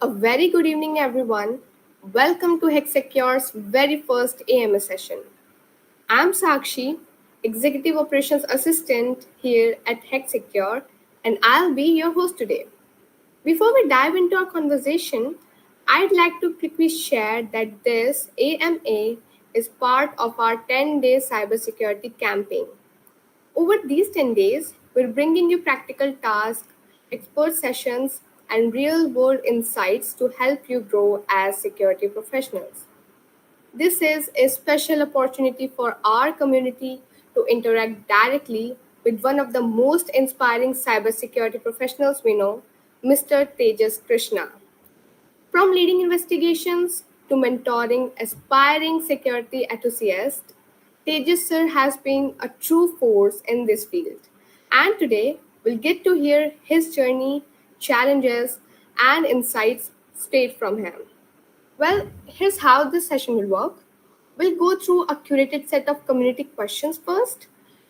A very good evening, everyone. Welcome to HexSecure's very first AMS session. I'm Sakshi, Executive Operations Assistant here at HexSecure, and I'll be your host today. Before we dive into our conversation, I'd like to quickly share that this AMA is part of our 10-day cybersecurity campaign. Over these 10 days, we're bringing you practical tasks, expert sessions, and real world insights to help you grow as security professionals. This is a special opportunity for our community to interact directly with one of the most inspiring cybersecurity professionals we know, Mr. Tejas Krishna. From leading investigations to mentoring aspiring security enthusiasts, Tejas Sir has been a true force in this field. And today, we'll get to hear his journey, challenges, and insights straight from him. Well, here's how this session will work. We'll go through a curated set of community questions first.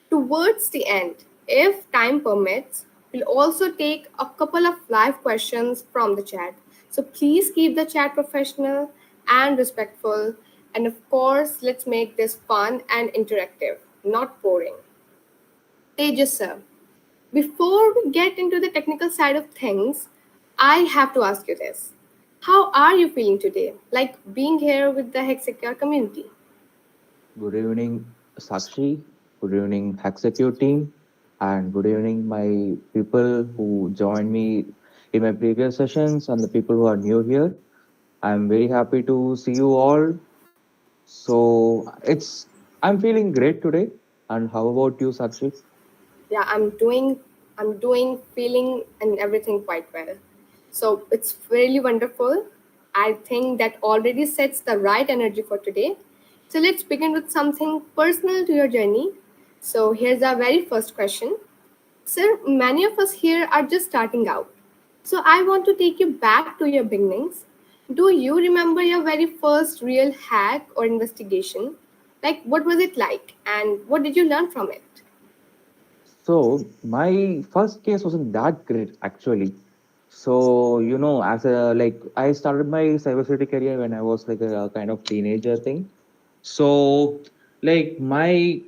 Towards the end, if time permits, we'll also take a couple of live questions from the chat. So please keep the chat professional and respectful. And of course, let's make this fun and interactive, not boring. Tejas sir, before we get into the technical side of things, I have to ask you this. How are you feeling today? Like being here with the Hexacare community? Good evening, Sakshi. Good evening, Hacksecure team. And good evening, my people who joined me in my previous sessions and the people who are new here. I'm very happy to see you all. I'm feeling great today. And how about you, Sakshi? Yeah, I'm doing feeling and everything quite well. So it's really wonderful. I think that already sets the right energy for today. So let's begin with something personal to your journey. So here's our very first question. Sir, many of us here are just starting out. So I want to take you back to your beginnings. Do you remember your very first real hack or investigation? Like, what was it like and what did you learn from it? So my first case wasn't that great actually. So as a I started my cybersecurity career when I was like a kind of teenager thing. So my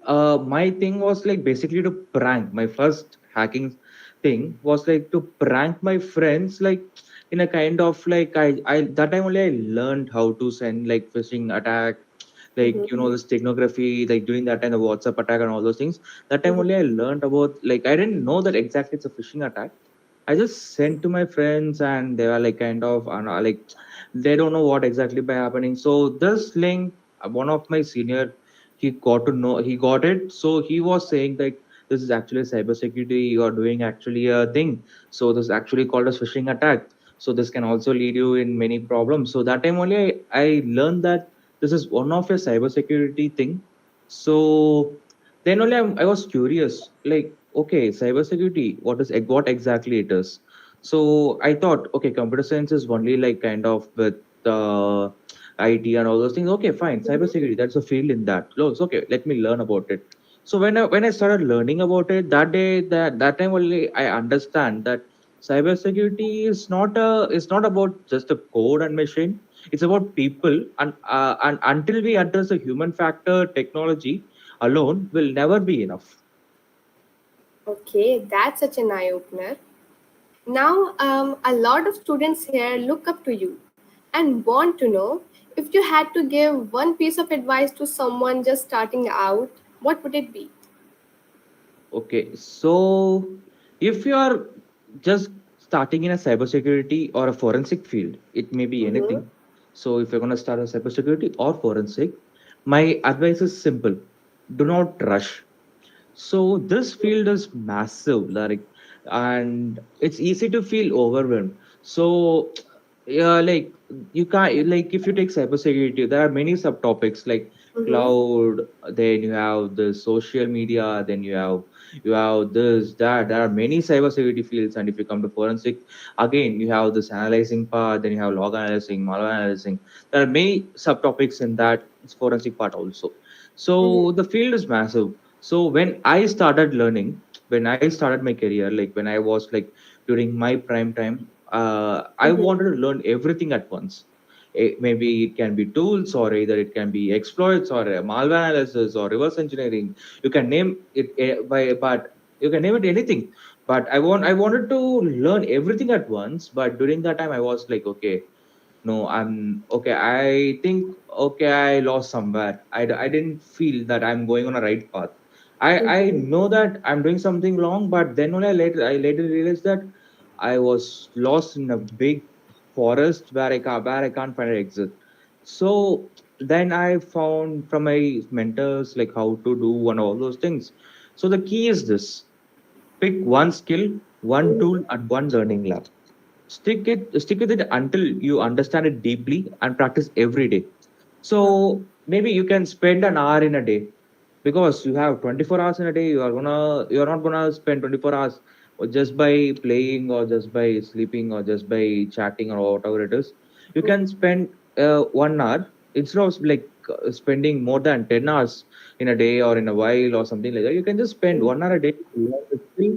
thing was like basically to prank. My first hacking thing was like to prank my friends like in a kind of like I that time only I learned how to send like phishing attack, like Mm-hmm. the steganography, like doing that kind of WhatsApp attack and all those things. That time only I learned about, like, I didn't know that exactly it's a phishing attack. I just sent to my friends and they were like kind of like they don't know what exactly by happening. So this link, one of my senior, he got to know, he got it. So he was saying like this is actually cybersecurity. You are doing actually a thing. So this is actually called as phishing attack. So this can also lead you in many problems. So that time only I learned that this is one of a cybersecurity thing. So then only I was curious, like, okay, cybersecurity, what exactly it is? So I thought, okay, computer science is only like kind of with IT and all those things. Okay, fine, cybersecurity, that's a field in that. No, it's okay. Let me learn about it. So when I started learning about it that day, that time only I understand that cybersecurity is not about just a code and machine. It's about people, and until we address the human factor, technology alone will never be enough. Okay, that's such an eye opener. Now, a lot of students here look up to you and want to know if you had to give one piece of advice to someone just starting out, what would it be? Okay, so if you are just starting in a cybersecurity or a forensic field, it may be Mm-hmm. anything. So if you're going to start a cybersecurity or forensic, my advice is simple: do not rush. So this field is massive, like, and it's easy to feel overwhelmed. So yeah, like you can't, like, if you take cybersecurity, there are many subtopics like Mm-hmm. cloud, then you have the social media, then you have this, that. There are many cybersecurity fields, and if you come to forensic, again you have this analyzing part, then you have log analyzing, malware analyzing. There are many subtopics in that forensic part also. Mm-hmm. So the field is massive. So when I started learning, when I started my career, like when I was like during my prime time, I Mm-hmm. wanted to learn everything at once. Maybe it can be tools, or either it can be exploits, or malware analysis, or reverse engineering. You can name it but you can name it anything. But I wanted to learn everything at once. But during that time, I was like, okay, no, I'm okay. I think, okay, I lost somewhere. I didn't feel that I'm going on a right path. I Mm-hmm. know that I'm doing something wrong, but then only I later realized that I was lost in a big forest where I can't find an exit. So then I found from my mentors like how to do and all those things. So the key is this: pick one skill, one tool, and one learning lab. Stick with it until you understand it deeply and practice every day. So maybe you can spend an hour in a day, because you have 24 hours in a day. You're not gonna spend 24 hours just by playing, or just by sleeping, or just by chatting, or whatever it is. You can spend 1 hour instead of like spending more than 10 hours in a day, or in a while, or something like that. You can just spend 1 hour a day to learn the skill,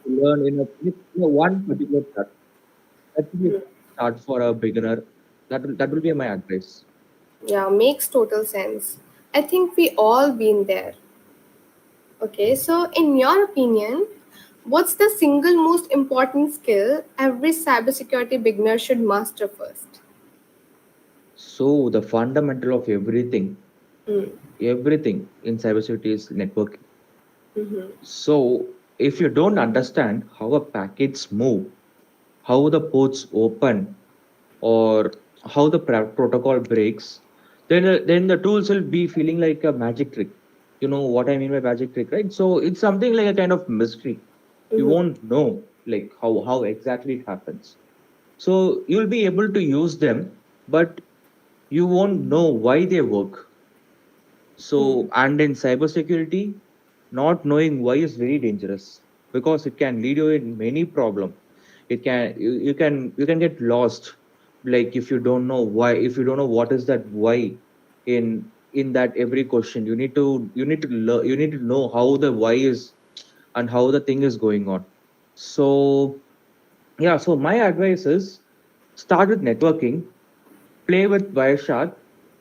to learn in a one particular platform. That will be a start for a beginner. That will be my advice. Yeah, makes total sense. I think we all been there. Okay, so in your opinion, what's the single most important skill every cybersecurity beginner should master first? So the fundamental of Mm. everything in cybersecurity is networking. Mm-hmm. So if you don't understand how a packets move, how the ports open, or how the protocol breaks, then the tools will be feeling like a magic trick. You know what I mean by magic trick, right? So it's something like a kind of mystery. You Mm-hmm. won't know like how exactly it happens. So you'll be able to use them, but you won't know why they work. So, and in cybersecurity, not knowing why is very dangerous, because it can lead you in many problem. You can get lost, like if you don't know why, if you don't know what is that why in that every question. You need to know how the why is, and how the thing is going on. So yeah, so my advice is start with networking, play with Wireshark,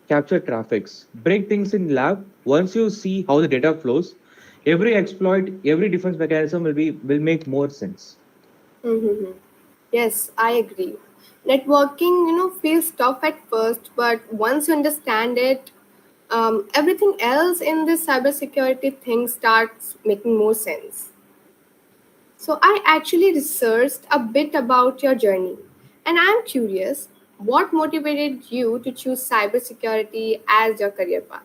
capture traffics, break things in lab. Once you see how the data flows, every exploit, every defense mechanism will make more sense. Mm-hmm. Yes, I agree. Networking, feels tough at first, but once you understand it, everything else in this cybersecurity thing starts making more sense. So, I actually researched a bit about your journey, and I'm curious what motivated you to choose cybersecurity as your career path?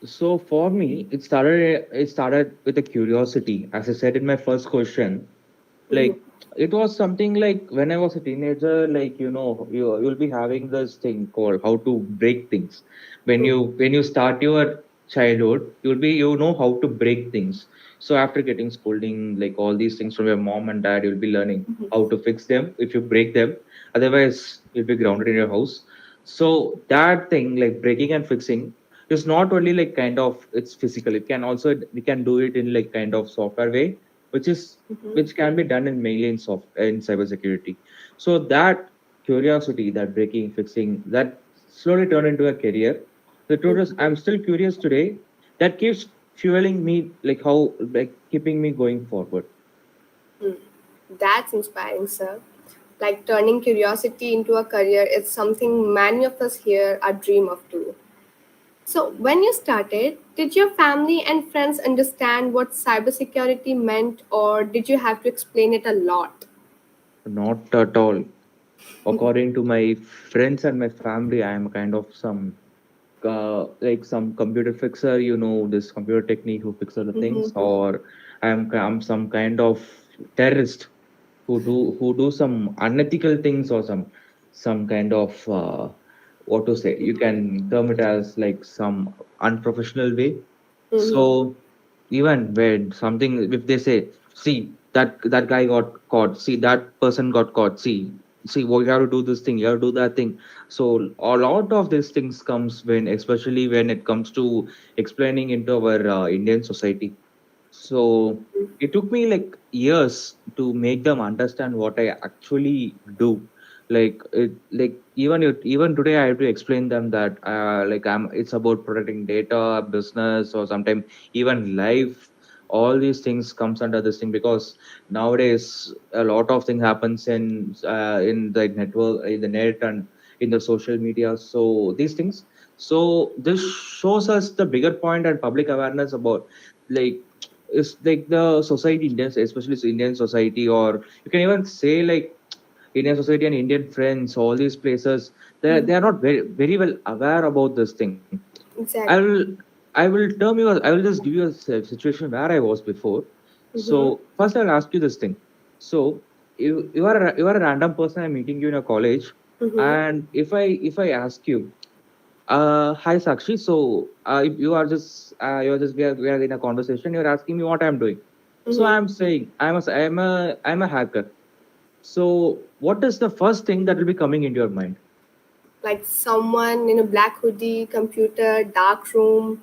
So for me, it started with a curiosity. As I said in my first question, Mm-hmm. like it was something like when I was a teenager, like you'll be having this thing called how to break things. When you start your childhood, you know how to break things. So after getting scolding, like all these things from your mom and dad, you'll be learning how to fix them if you break them. Otherwise, you'll be grounded in your house. So that thing, like breaking and fixing, is not only like kind of it's physical. It can also we can do it in like kind of software way, which is Mm-hmm. which can be done in mainly in cybersecurity. So that curiosity, that breaking, fixing, that slowly turned into a career. The truth is, I'm still curious today. That keeps fueling me, like how like keeping me going forward. That's inspiring, sir. Like turning curiosity into a career is something many of us here are dream of too. So, when you started, did your family and friends understand what cybersecurity meant, or did you have to explain it a lot? Not at all. According to my friends and my family, I am kind of some like some computer fixer, this computer technique who fixes the things, Mm-hmm. or I'm some kind of terrorist who do some unethical things, or some kind of what to say. You can term it as like some unprofessional way. Mm-hmm. So even when something, if they say, see that guy got caught, see that person got caught, see what you have to do this thing, you have to do that thing. So a lot of these things comes when, especially when it comes to explaining into our Indian society. So it took me like years to make them understand what I actually do. Like even today, I have to explain them that like I'm. It's about protecting data, business, or sometimes even life. All these things comes under this thing because nowadays a lot of things happens in the network, in the net, and in the social media. So these things. So this shows us the bigger point and public awareness about like is like the society Indians, especially Indian society, or you can even say like Indian society and Indian friends, all these places, they are not very well aware about this thing. I Exactly. will I will term you. I will just give you a situation where I was before. Mm-hmm. So first, I'll ask you this thing. So you are a random person. I'm meeting you in a college, Mm-hmm. and if I ask you, hi Sakshi. So if you are just we are in a conversation. You're asking me what I'm doing. So Mm-hmm. I'm saying I'm a hacker. So what is the first thing that will be coming into your mind? Like someone in a black hoodie, computer, dark room,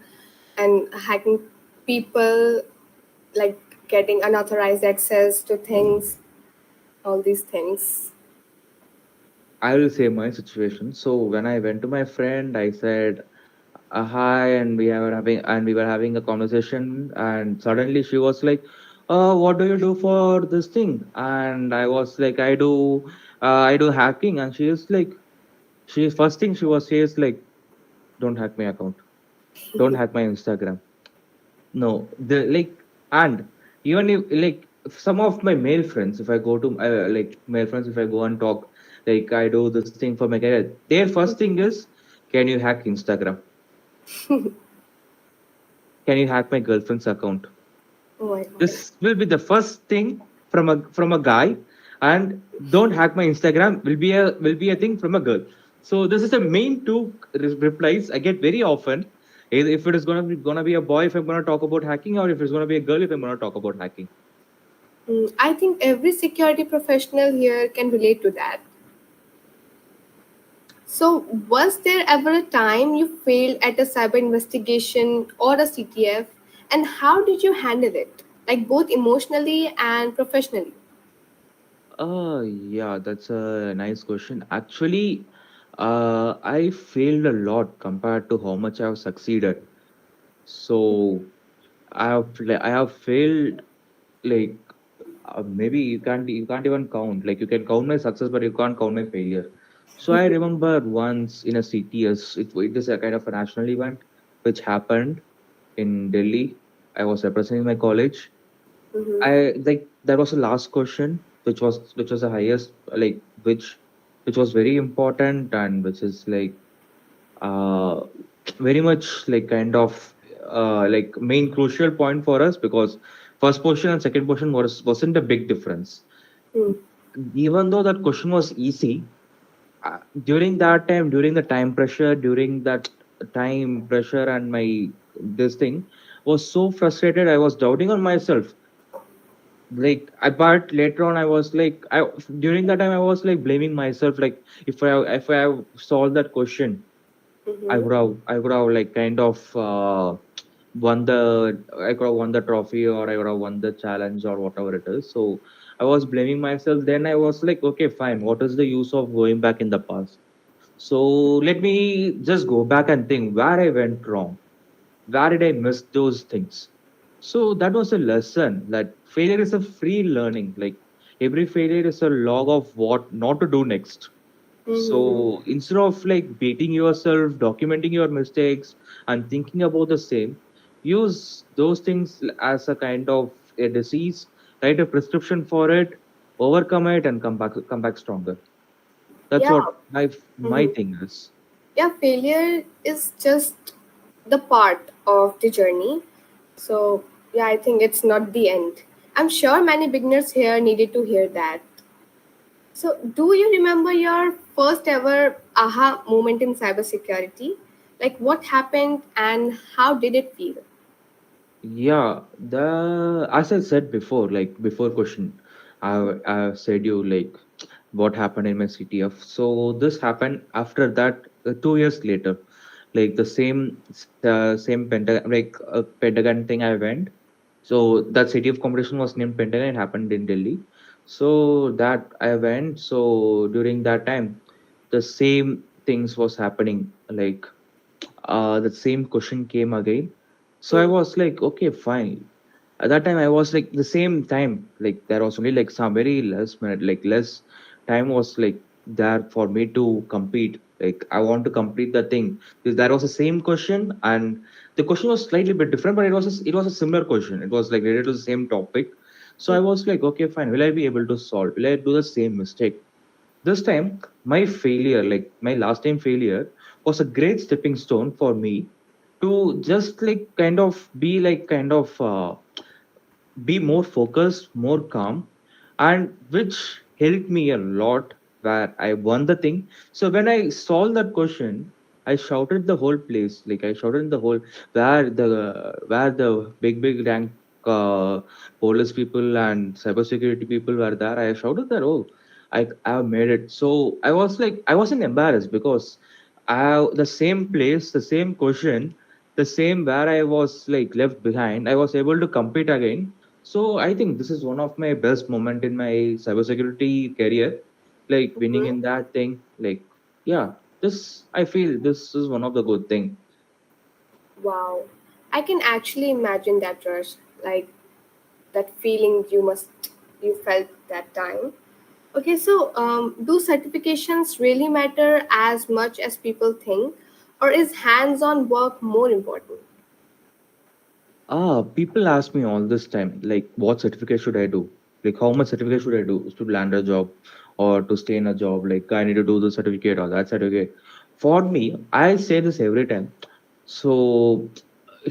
and hacking people, like getting unauthorized access to things, all these things. I will say my situation. So when I went to my friend, I said hi, and we were having a conversation, and suddenly she was like, what do you do for this thing? And I was like, I do hacking, and she is like, she first thing she is like, don't hack my account, don't hack my Instagram. No, the like, and even if like some of my male friends, if I go to like male friends, if I go and talk, like I do this thing for my career, their first thing is, can you hack Instagram? Can you hack my girlfriend's account? Oh my god. This will be the first thing from a guy, and don't hack my Instagram will be a thing from a girl. So this is the main two replies I get very often. If it is gonna be a boy, if I'm gonna talk about hacking, or if it's gonna be a girl, if I'm gonna talk about hacking. I think every security professional here can relate to that. So, was there ever a time you failed at a cyber investigation or a CTF, and how did you handle it? Like both emotionally and professionally? Yeah, that's a nice question. Actually, I failed a lot compared to how much I've succeeded. So I have failed like maybe you can't even count. Like you can count my success, but you can't count my failure. So I remember once in a CTS, it is a kind of a national event which happened in Delhi. I was representing my college. Mm-hmm. I like that was the last question, which was the highest, like which was very important, and which is like uh very much like kind of like main crucial point for us, because first portion and second portion wasn't a big difference. Mm. Even though that question was easy, during that time, during the time pressure, during that time pressure, and my this thing was so frustrated, I was doubting on myself. Like but later on I was like, I during that time I was like blaming myself, like if I have solved that question, Mm-hmm. I would have like kind of won the I could have won the trophy, or I would have won the challenge, or whatever it is. So I was blaming myself. Then I was like, okay, fine. What is the use of going back in the past? So let me just go back and think where I went wrong. Where did I miss those things? So that was a lesson that failure is a free learning. Like every failure is a log of what not to do next. Mm-hmm. So instead of like beating yourself, documenting your mistakes, and thinking about the same, use those things as a kind of a disease, write a prescription for it, overcome it, and come back stronger. That's Yeah. what my Mm-hmm. thing is. Yeah, failure is just the part of the journey. So, yeah, I think it's not the end. I'm sure many beginners here needed to hear that. So, do you remember your first ever aha moment in cybersecurity? Like, what happened and how did it feel? Yeah, the as I said before, like before question, I've said you like what happened in my CTF. So this happened after that 2 years later, like the same Pentagon like Pentagon thing I went. So that city of competition was named Pentagon. It happened in Delhi. So that I went. So during that time, the same things was happening. Like the same question came again. So I Hmm. was like, okay, fine. At that time I was like the same time, like there was only like some very less minute, like less time was like there for me to compete. Like I want to complete the thing because there was the same question, and the question was slightly bit different, but it was a similar question. It was like related to the same topic. So I was like, okay, fine, will I be able to solve, will I do the same mistake this time? My failure, like my last time failure, was a great stepping stone for me to just like kind of be like kind of be more focused, more calm, and which helped me a lot where I won the thing. So when I solved that question, I shouted the whole place, like I shouted in the whole where the big rank police people and cybersecurity people were there. I shouted that, oh, I have made it. So I wasn't embarrassed because the same place, the same question, the same where I was like left behind, I was able to compete again. So I think this is one of my best moment in my cybersecurity career, like winning Hmm. in that thing. Like, yeah, this I feel this is one of the good thing. Wow. I can actually imagine that rush, like that feeling you felt that time. Okay, so do certifications really matter as much as people think, or is hands-on work more important? People ask me all this time, like, what certificate should I do? Like, how much certificate should I do to land a job or to stay in a job? Like, I need to do the certificate or that certificate. For me, I say this every time. So,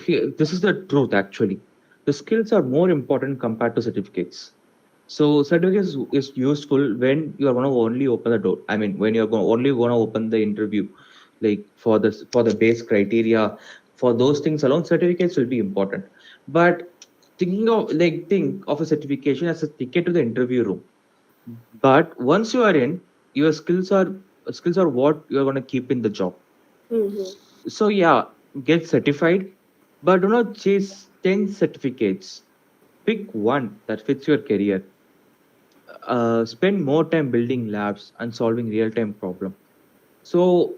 this is the truth actually. The skills are more important compared to certificates. So, certificates is useful when you are going to only open the door. I mean, when you're only going to open the interview, like for the base criteria, for those things alone, certificates will be important. But think of a certification as a ticket to the interview room. But once you are in, your skills are what you're going to keep in the job. Mm-hmm. So yeah, get certified, but do not chase 10 certificates. Pick one that fits your career. Spend more time building labs and solving real-time problem. So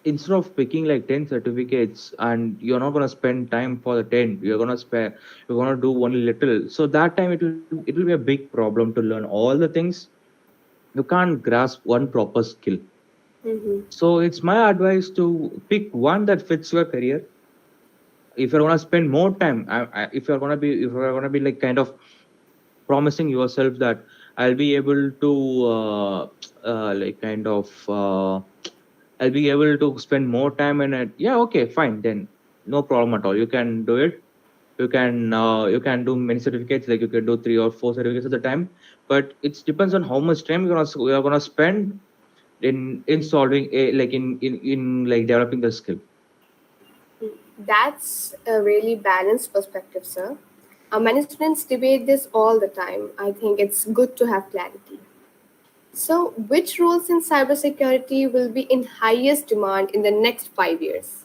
instead of picking like 10 certificates and you're not going to spend time for the 10, you're going to do only little. So that time it will be a big problem to learn all the things. You can't grasp one proper skill. Mm-hmm. So it's my advice to pick one that fits your career. If you're going to spend more time, if you're going to be like kind of promising yourself that I'll be able to like kind of I'll be able to spend more time in it. Yeah, okay, fine, then no problem at all. You can do it. You can do many certificates, like you can do 3 or 4 certificates at a time. But it depends on how much time you're gonna spend in solving a like in like developing the skill. That's a really balanced perspective, sir. Many students debate this all the time. I think it's good to have clarity. So, which roles in cybersecurity will be in highest demand in the next 5 years?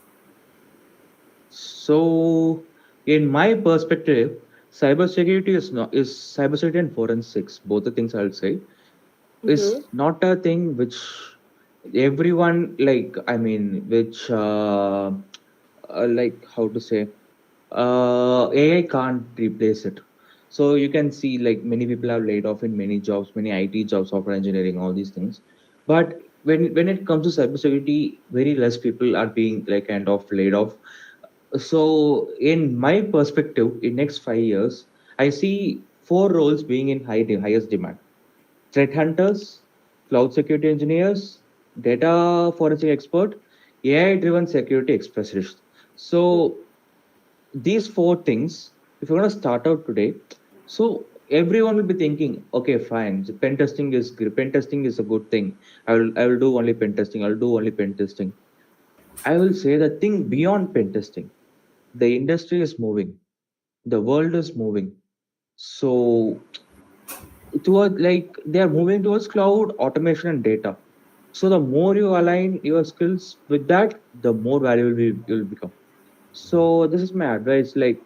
So, in my perspective, cybersecurity and forensics. Both the things I'll say Mm-hmm. is not a thing which everyone like. I mean, which like how to say, AI can't replace it. So you can see like many people have laid off in many jobs, many IT jobs, software engineering, all these things. But when it comes to cybersecurity, very less people are being like kind of laid off. So in my perspective, in next 5 years, I see four roles being in highest demand: threat hunters, cloud security engineers, data forensic expert, AI driven security specialist. So these four things, if you're going to start out today, so everyone will be thinking, okay, fine, so pen testing is a good thing. I will do only pen testing. I'll do only pen testing. I will say the thing beyond pen testing. The industry is moving. The world is moving. So toward like they are moving towards cloud automation and data. So the more you align your skills with that, the more valuable you will become. So this is my advice. Like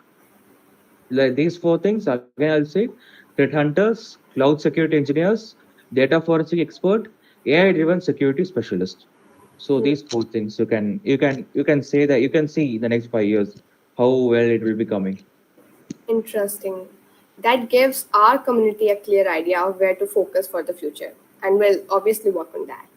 Like these four things, again, I'll say threat hunters, cloud security engineers, data forensic expert, AI driven security specialist. So Hmm. these four things you can say that you can see in the next 5 years how well it will be coming. Interesting. That gives our community a clear idea of where to focus for the future, and we'll obviously work on that.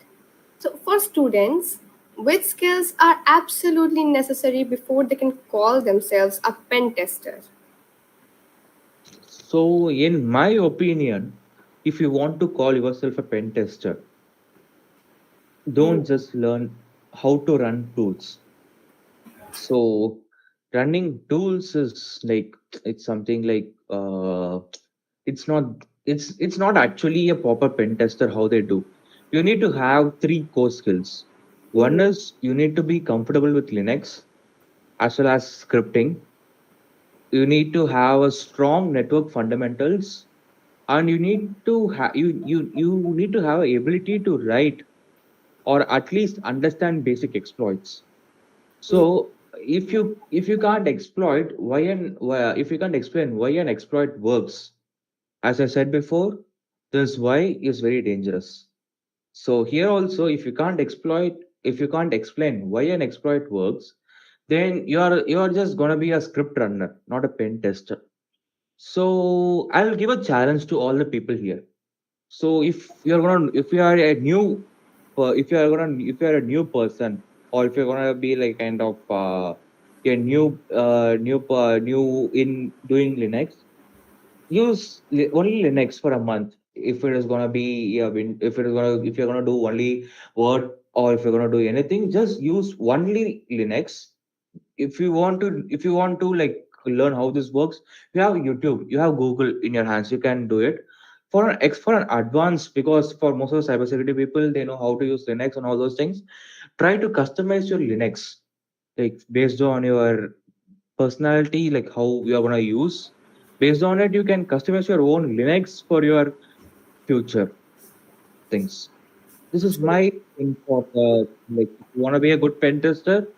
So, for students, which skills are absolutely necessary before they can call themselves a pen tester? So in my opinion, if you want to call yourself a pen tester, Mhm. don't just learn how to run tools. So running tools is like it's something like it's not actually a proper pen tester how they do. You need to have three core skills. One Mhm. is you need to be comfortable with Linux as well as scripting. You need to have a strong network fundamentals, and you need to have a ability to write or at least understand basic exploits. So if you can't exploit if you can't explain why an exploit works, as I said before, this why is very dangerous. So here also, if you can't explain why an exploit works, then you are just gonna be a script runner, not a pen tester. So I'll give a challenge to all the people here. So if you are a new, if you are a new person, or if you're gonna be like kind of a new in doing Linux, use only Linux for a month. If it is gonna be if you're gonna do only Word, or if you're gonna do anything, just use only Linux. If you want to like learn how this works, you have YouTube, you have Google in your hands, you can do it. For an advanced, because for most of the cybersecurity people, they know how to use Linux and all those things. Try to customize your Linux, like based on your personality, like how you are going to use. Based on it, you can customize your own Linux for your future things. This is True. my thing for like if you want to be a good pen tester,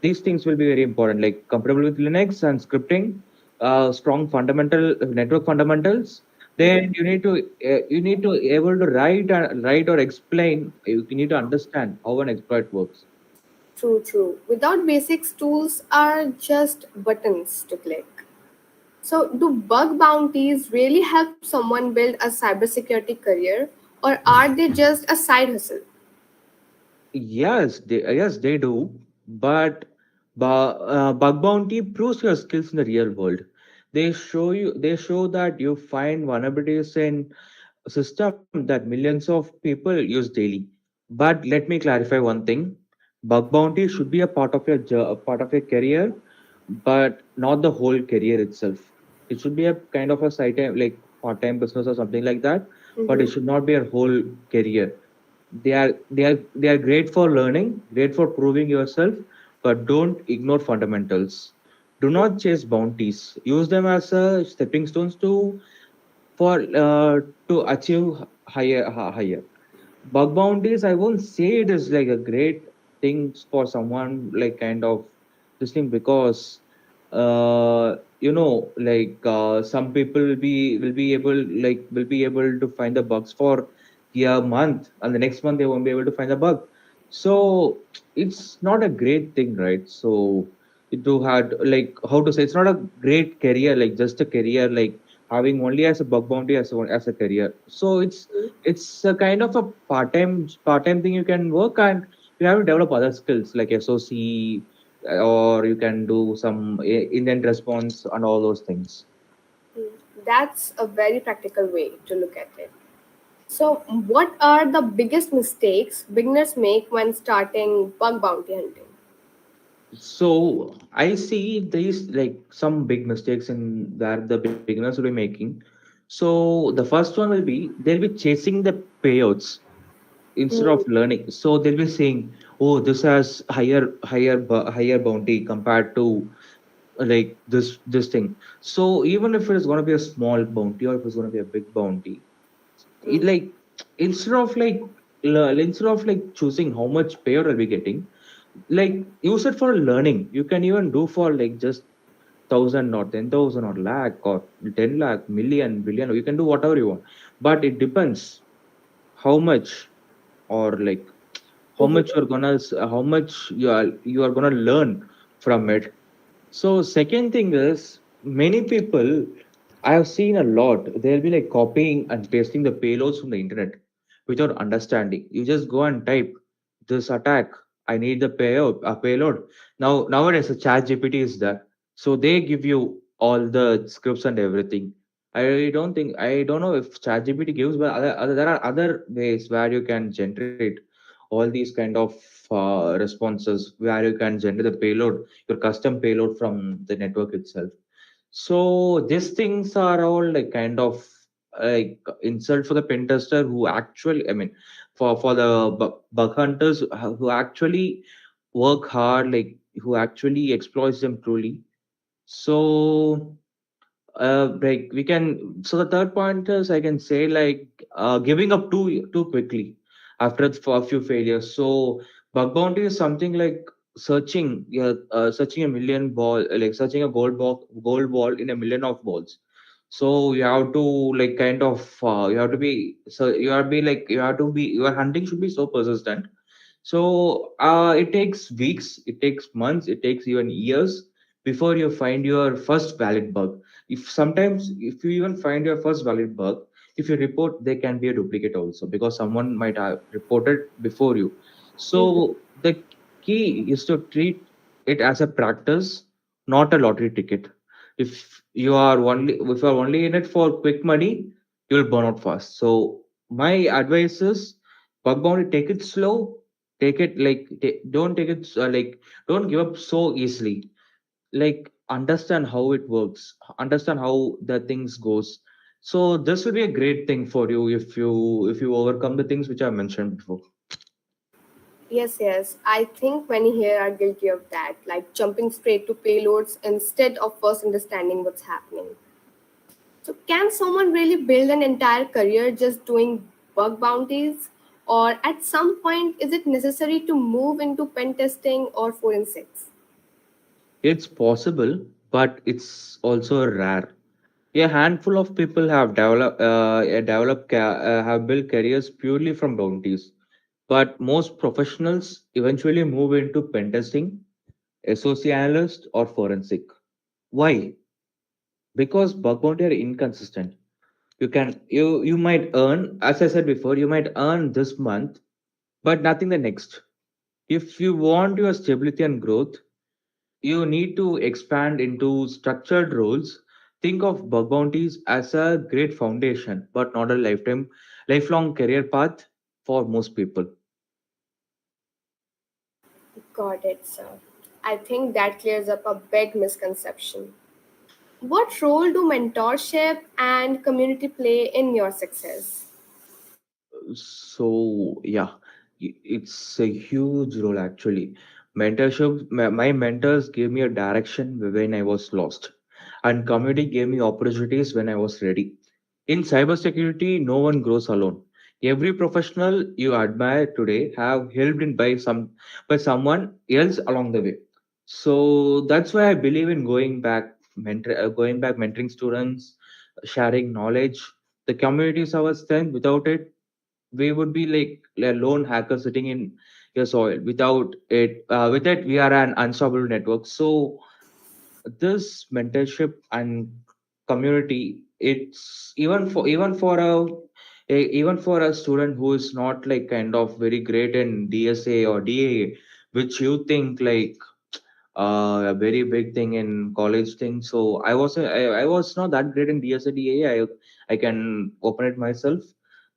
these things will be very important, like comfortable with Linux and scripting, strong fundamental network fundamentals. Then you need to able to write or explain. You need to understand how an exploit works. True, true. Without basics, tools are just buttons to click. So, do bug bounties really help someone build a cybersecurity career, or are they just a side hustle? Yes, they do, but bug bounty proves your skills in the real world. They show that you find vulnerabilities in a system that millions of people use daily. But let me clarify one thing: bug bounty should be a part of a part of your career, but not the whole career itself. It should be a kind of a side time, like part-time business or something like that, but it Mm-hmm. should not be a whole career. They are great for learning, great for proving yourself, but don't ignore fundamentals. Do not chase bounties. Use them as a stepping stones for to achieve higher. Bug bounties, I won't say it is like a great thing for someone like kind of this thing, because like some people will be able to find the bugs for a month, and the next month they won't be able to find the bug. So it's not a great thing, right? So to had like how to say, it's not a great career, like just a career, like having only as a bug bounty as a career. So it's a kind of a part-time thing you can work, and you have to develop other skills like SOC, or you can do some incident response and all those things. That's a very practical way to look at it. So, what are the biggest mistakes beginners make when starting bug bounty hunting? So I see these like some big mistakes in that the beginners will be making. So the first one will be they'll be chasing the payouts instead Hmm. of learning. So they'll be saying, "Oh, this has higher bounty compared to like this thing." So even if it is going to be a small bounty or if it's going to be a big bounty, it like instead of like choosing how much payout I'll be getting, like use it for learning. You can even do for like just thousand or 10,000 or lakh or 10 lakh, million, billion. You can do whatever you want, but it depends how much, or like how much Mm-hmm. you're gonna, how much you are gonna learn from it. So second thing is, many people I have seen a lot, they'll be like copying and pasting the payloads from the internet without understanding. You just go and type this attack. I need the payload. Now nowadays the chat GPT is there. So they give you all the scripts and everything. I don't know if chat GPT gives, but there are other ways where you can generate all these kind of responses, where you can generate the payload, your custom payload from the network itself. So these things are all like kind of like insult for the pen tester who actually, I mean, for the bug hunters who actually work hard, like who actually exploits them truly. So like we can, so the third point is I can say like giving up too quickly after for a few failures. So bug bounty is something like searching, yeah, searching a million ball, like searching a gold ball in a million of balls. So you have to like kind of you have to be, so you have to be like, you have to be, your hunting should be so persistent. So it takes weeks, it takes months, it takes even years before you find your first valid bug. If sometimes if you even find your first valid bug, if you report, there can be a duplicate also, because someone might have reported before you. Mm-hmm. So the key is to treat it as a practice, not a lottery ticket. If you are only in it for quick money, you'll burn out fast. So my advice is, bug bounty, take it slow, take it like don't take it like, don't give up so easily. Like understand how it works, understand how the things goes. So this will be a great thing for you if you overcome the things which I mentioned before. Yes, yes. I think many here are guilty of that, like jumping straight to payloads instead of first understanding what's happening. So, can someone really build an entire career just doing bug bounties? Or at some point, is it necessary to move into pen testing or forensics? It's possible, but it's also rare. A handful of people have built careers purely from bounties, but most professionals eventually move into pen testing, associate analyst, or forensic. Why? Because bug bounty are inconsistent. You might earn, as I said before, you might earn this month, but nothing the next. If you want your stability and growth, you need to expand into structured roles. Think of bug bounties as a great foundation, but not a lifelong career path for most people. Got it, sir. I think that clears up a big misconception. What role do mentorship and community play in your success? So yeah, it's a huge role actually. Mentorship, my mentors gave me a direction when I was lost, and community gave me opportunities when I was ready. In cybersecurity, no one grows alone. Every professional you admire today have helped in by someone else along the way. So that's why I believe in going back mentoring students, sharing knowledge. The community is our strength. Without it, we would be like a lone hacker sitting in your soil. Without it, with it, we are an unstoppable network. So this mentorship and community, it's even for a student who is not like kind of very great in DSA or DAA, which you think like a very big thing in college thing. So I was not that great in DSA. I can open it myself,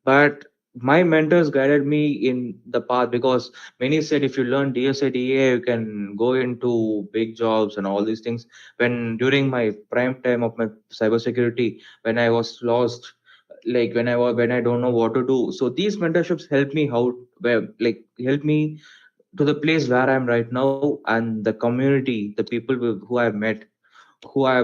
but my mentors guided me in the path, because many said if you learn DSA you can go into big jobs and all these things. When during my prime time of my cybersecurity, when I was lost, like when I don't know what to do, so these mentorships helped me how where like help me to the place where I am right now, and the community, the people who I've met, who I'll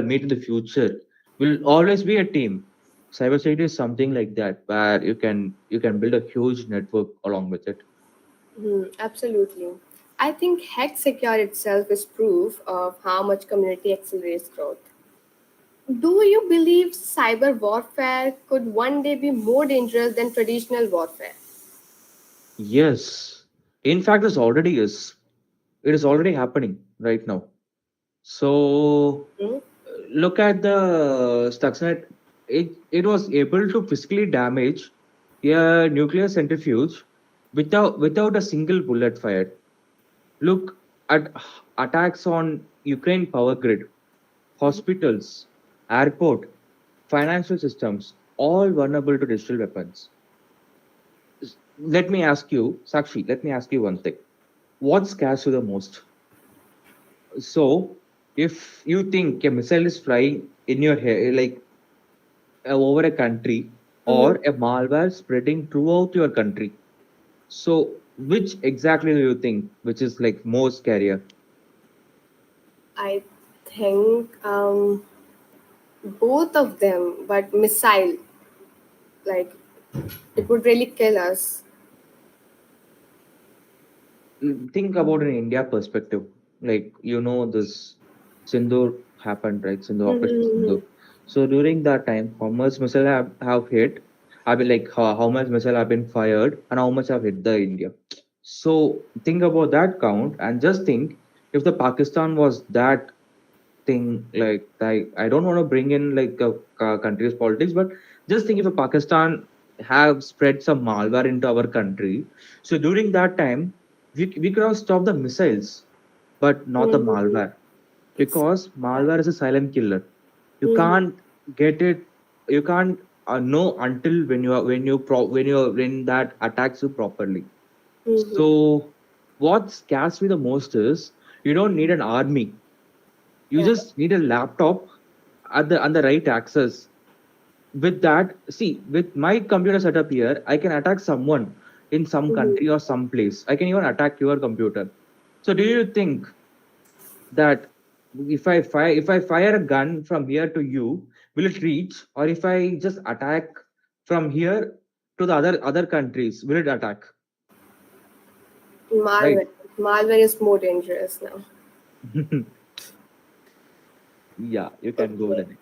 meet in the future, will always be a team. Cybersecurity is something like that where you can build a huge network along with it. Hmm, absolutely. I think Hex Secure itself is proof of how much community accelerates growth. Do you believe cyber warfare could one day be more dangerous than traditional warfare? Yes. In fact, this already is. It is already happening right now. So Hmm? look at the Stuxnet. It was able to physically damage a nuclear centrifuge without a single bullet fired. Look at attacks on Ukraine power grid, hospitals, airport, financial systems, all vulnerable to digital weapons. Let me ask you, Sakshi, let me ask you one thing. What scares you the most? So, if you think a missile is flying in your head, like over a country, or Hmm. a malware spreading throughout your country, so which exactly do you think, which is like more scarier? I think both of them, but missile, like it would really kill us. Think about an India perspective. Like this Sindoor happened, right? Sindoor Operation Mm-hmm. Sindoor. So during that time, how much missile have hit? I mean, like how much missile have been fired and how much have hit the India. So think about that count and just think if the Pakistan was that thing, like I don't want to bring in like a country's politics, but just think if a Pakistan have spread some malware into our country. So during that time, we could have stopped the missiles, but not the Mm-hmm. malware because malware is a silent killer. You Mm-hmm. can't get it. You can't know until when that attacks you properly. Mm-hmm. So what scares me the most is you don't need an army. You Okay. just need a laptop at the on the right access. With that, see, with my computer setup here, I can attack someone in some Mm-hmm. country or some place. I can even attack your computer. So do you think that if I fire a gun from here to you, will it reach? Or if I just attack from here to the other countries, will it attack? Malware. Right? Malware is more dangerous now. Yeah, you can go with Okay. it.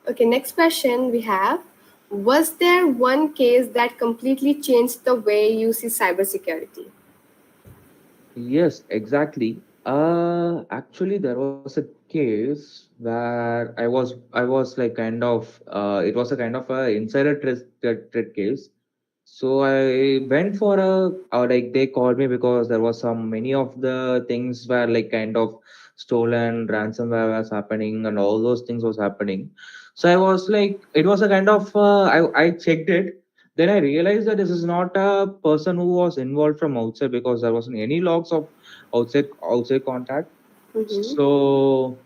Okay, next question we have. Was there one case that completely changed the way you see cybersecurity? Yes, exactly. Actually, there was a case where I was like kind of it was a kind of a insider threat case. So I went for like they called me because there was some many of the things were like kind of stolen, ransomware was happening, and all those things was happening. So I was like, it was a kind of I checked it. Then I realized that this is not a person who was involved from outside because there wasn't any logs of outside contact. Mm-hmm. So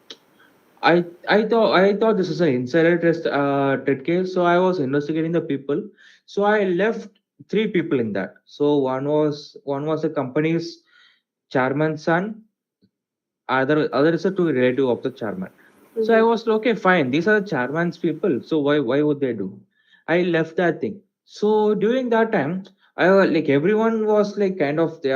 I thought this is an insider test case. So I was investigating the people. So I left three people in that. So one was the company's chairman's son, other is a two relative of the chairman. So I Mm-hmm. was like, okay, fine. These are the chairman's people. So why would they do? I left that thing. So during that time, like everyone was like kind of they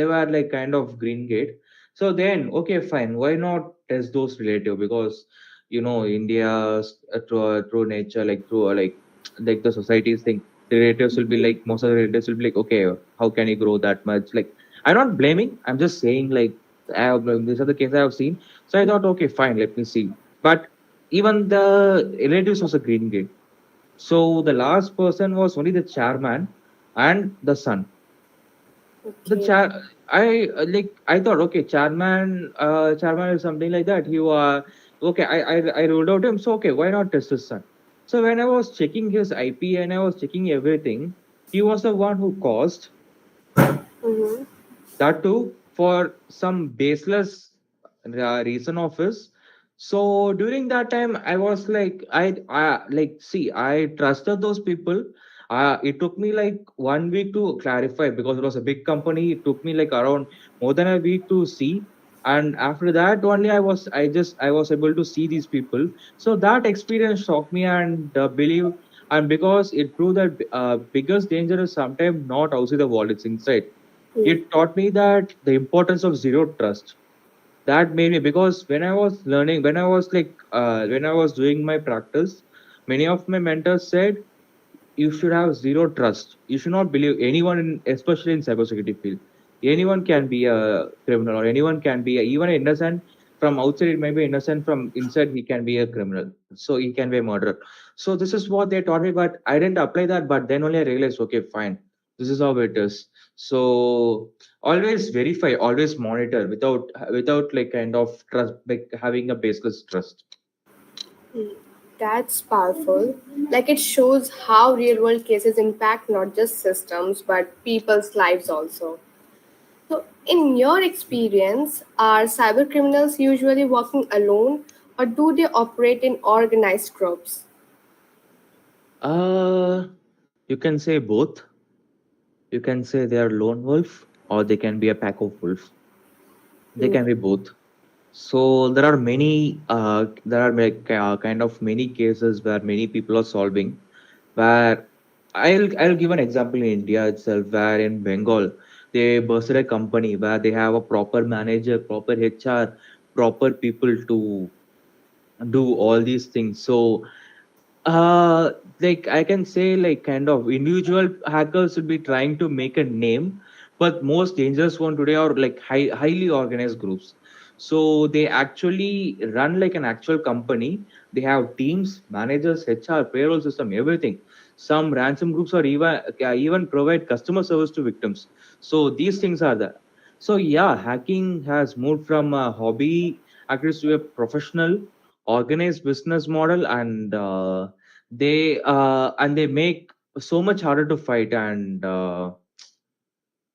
were like kind of green gate. So then okay, fine. Why not test those relative? Because India's true nature, like through like the societies think the relatives will be like most of the relatives will be like, okay, how can you grow that much? Like I'm not blaming. I'm just saying like these are the cases I have seen. So I thought, okay, fine, let me see. But even the relatives was a green gate. So the last person was only the chairman and the son. The Okay. chair, I thought, okay, chairman is something like that. You are okay. I ruled out him. So okay, why not test his son? So when I was checking his IP and I was checking everything, he was the one who caused Mm-hmm. that too for some baseless reason of his. So during that time I was like I like see I trusted those people. It took me like 1 week to clarify because it was a big company. It took me like around more than a week to see, and after that only I was able to see these people. So that experience shocked me and believe, and because it proved that biggest danger is sometimes not outside the wall, it's inside. Hmm. It taught me that the importance of zero trust. That made me, because when I was learning, when I was doing my practice, many of my mentors said you should have zero trust. You should not believe anyone, especially in cybersecurity field. Anyone can be a criminal, or anyone can be even innocent from outside. It may be innocent from inside. He can be a criminal. So he can be a murderer. So this is what they taught me, but I didn't apply that. But then only I realized, okay, fine, this is how it is. So always verify, always monitor without like kind of trust, like having a baseless trust. That's powerful. Like it shows how real world cases impact not just systems but people's lives also. So, in your experience, are cyber criminals usually working alone or do they operate in organized groups? Uh, you can say both. You can say they are lone wolf, or they can be a pack of wolf. They Hmm. can be both. So there are many, kind of many cases where many people are solving. Where I'll give an example in India itself, where in Bengal they busted a company where they have a proper manager, proper HR, proper people to do all these things. So uh, like I can say, like kind of individual hackers will be trying to make a name, but most dangerous one today are like highly organized groups. So they actually run like an actual company. They have teams, managers, HR, payroll system, everything. Some ransom groups are even provide customer service to victims. So these things are there. So yeah, hacking has moved from a hobby activity to a professional organized business model, and they make so much harder to fight. And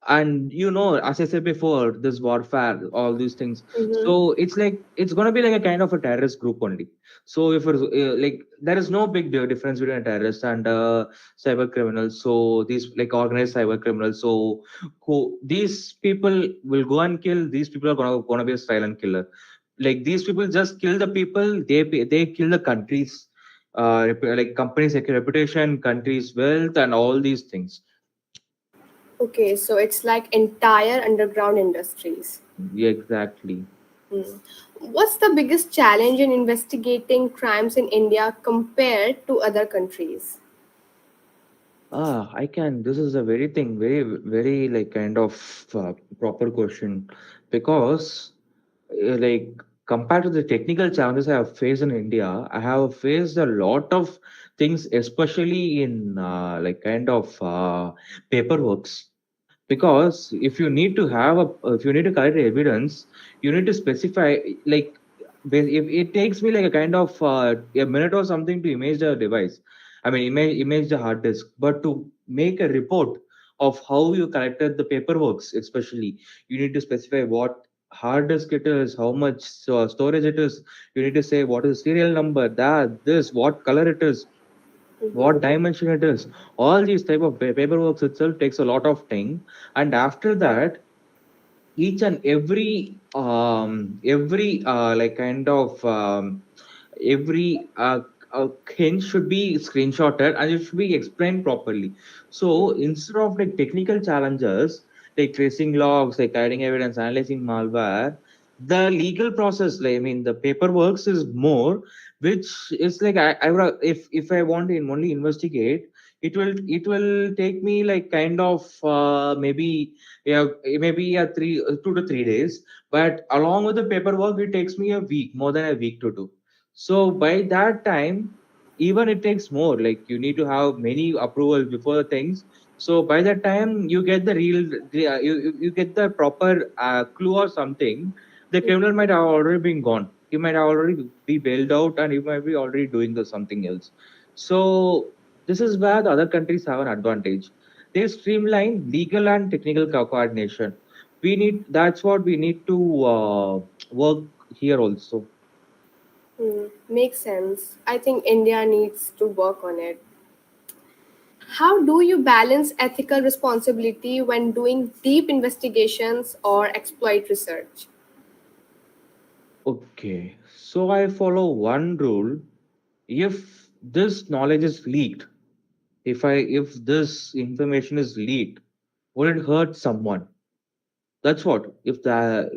as I said before, this warfare, all these things, Mm-hmm. so it's going to be like a kind of a terrorist group only. So if it's, like there is no big difference between a terrorist and cyber criminals. So these like organized cyber criminals, so these people will go and kill. These people are going to be a silent killer. Like these people just kill the people, they kill the countries, like companies like reputation, countries wealth, and all these things. Okay, so it's like entire underground industries. Yeah, exactly. Hmm. What's the biggest challenge in investigating crimes in India compared to other countries? I can. This is a very thing, very, very like kind of proper question, because like compared to the technical challenges I have faced in India, I have faced a lot of things, especially in like kind of paperworks. Because if you need to collect evidence, you need to specify, like if it takes me like a kind of a minute or something to image the device, I mean image the hard disk, but to make a report of how you collected the paperworks, especially you need to specify what hard disk it is, how much storage it is. You need to say what is the serial number, that this what color it is, what Mm-hmm. dimension it is. All these type of paperwork itself takes a lot of time. And after that, each and every like kind of every hint should be screenshotted, and it should be explained properly. So instead of like technical challenges like tracing logs, like hiding evidence, analyzing malware, the legal process, like I mean the paperwork is more, which is like I would, if I want to only investigate, it will take me like kind of maybe, yeah, maybe 2 to 3 days. But along with the paperwork, it takes me a week, more than a week to do. So by that time, even it takes more. Like you need to have many approvals before the things. So by that time, you get you get the proper clue or something. The criminal might have already been gone. He might have already be bailed out, and he might be already doing the something else. So this is where the other countries have an advantage. They streamline legal and technical coordination. That's what we need to work here also. Hmm. Makes sense. I think India needs to work on it. How do you balance ethical responsibility when doing deep investigations or exploit research? Okay, so I follow one rule. If this knowledge is leaked, if this information is leaked, will it hurt someone? That's what. If the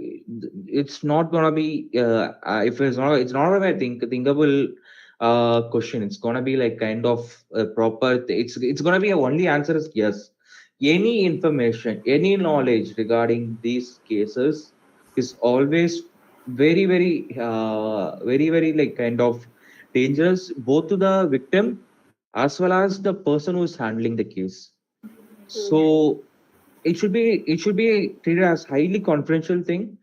it's not gonna be if it's not a thinkable question. It's gonna be like kind of a proper. It's gonna be a only answer is yes. Any information, any knowledge regarding these cases is always very like kind of dangerous both to the victim as well as the person who is handling the case. So it should be treated as highly confidential thing.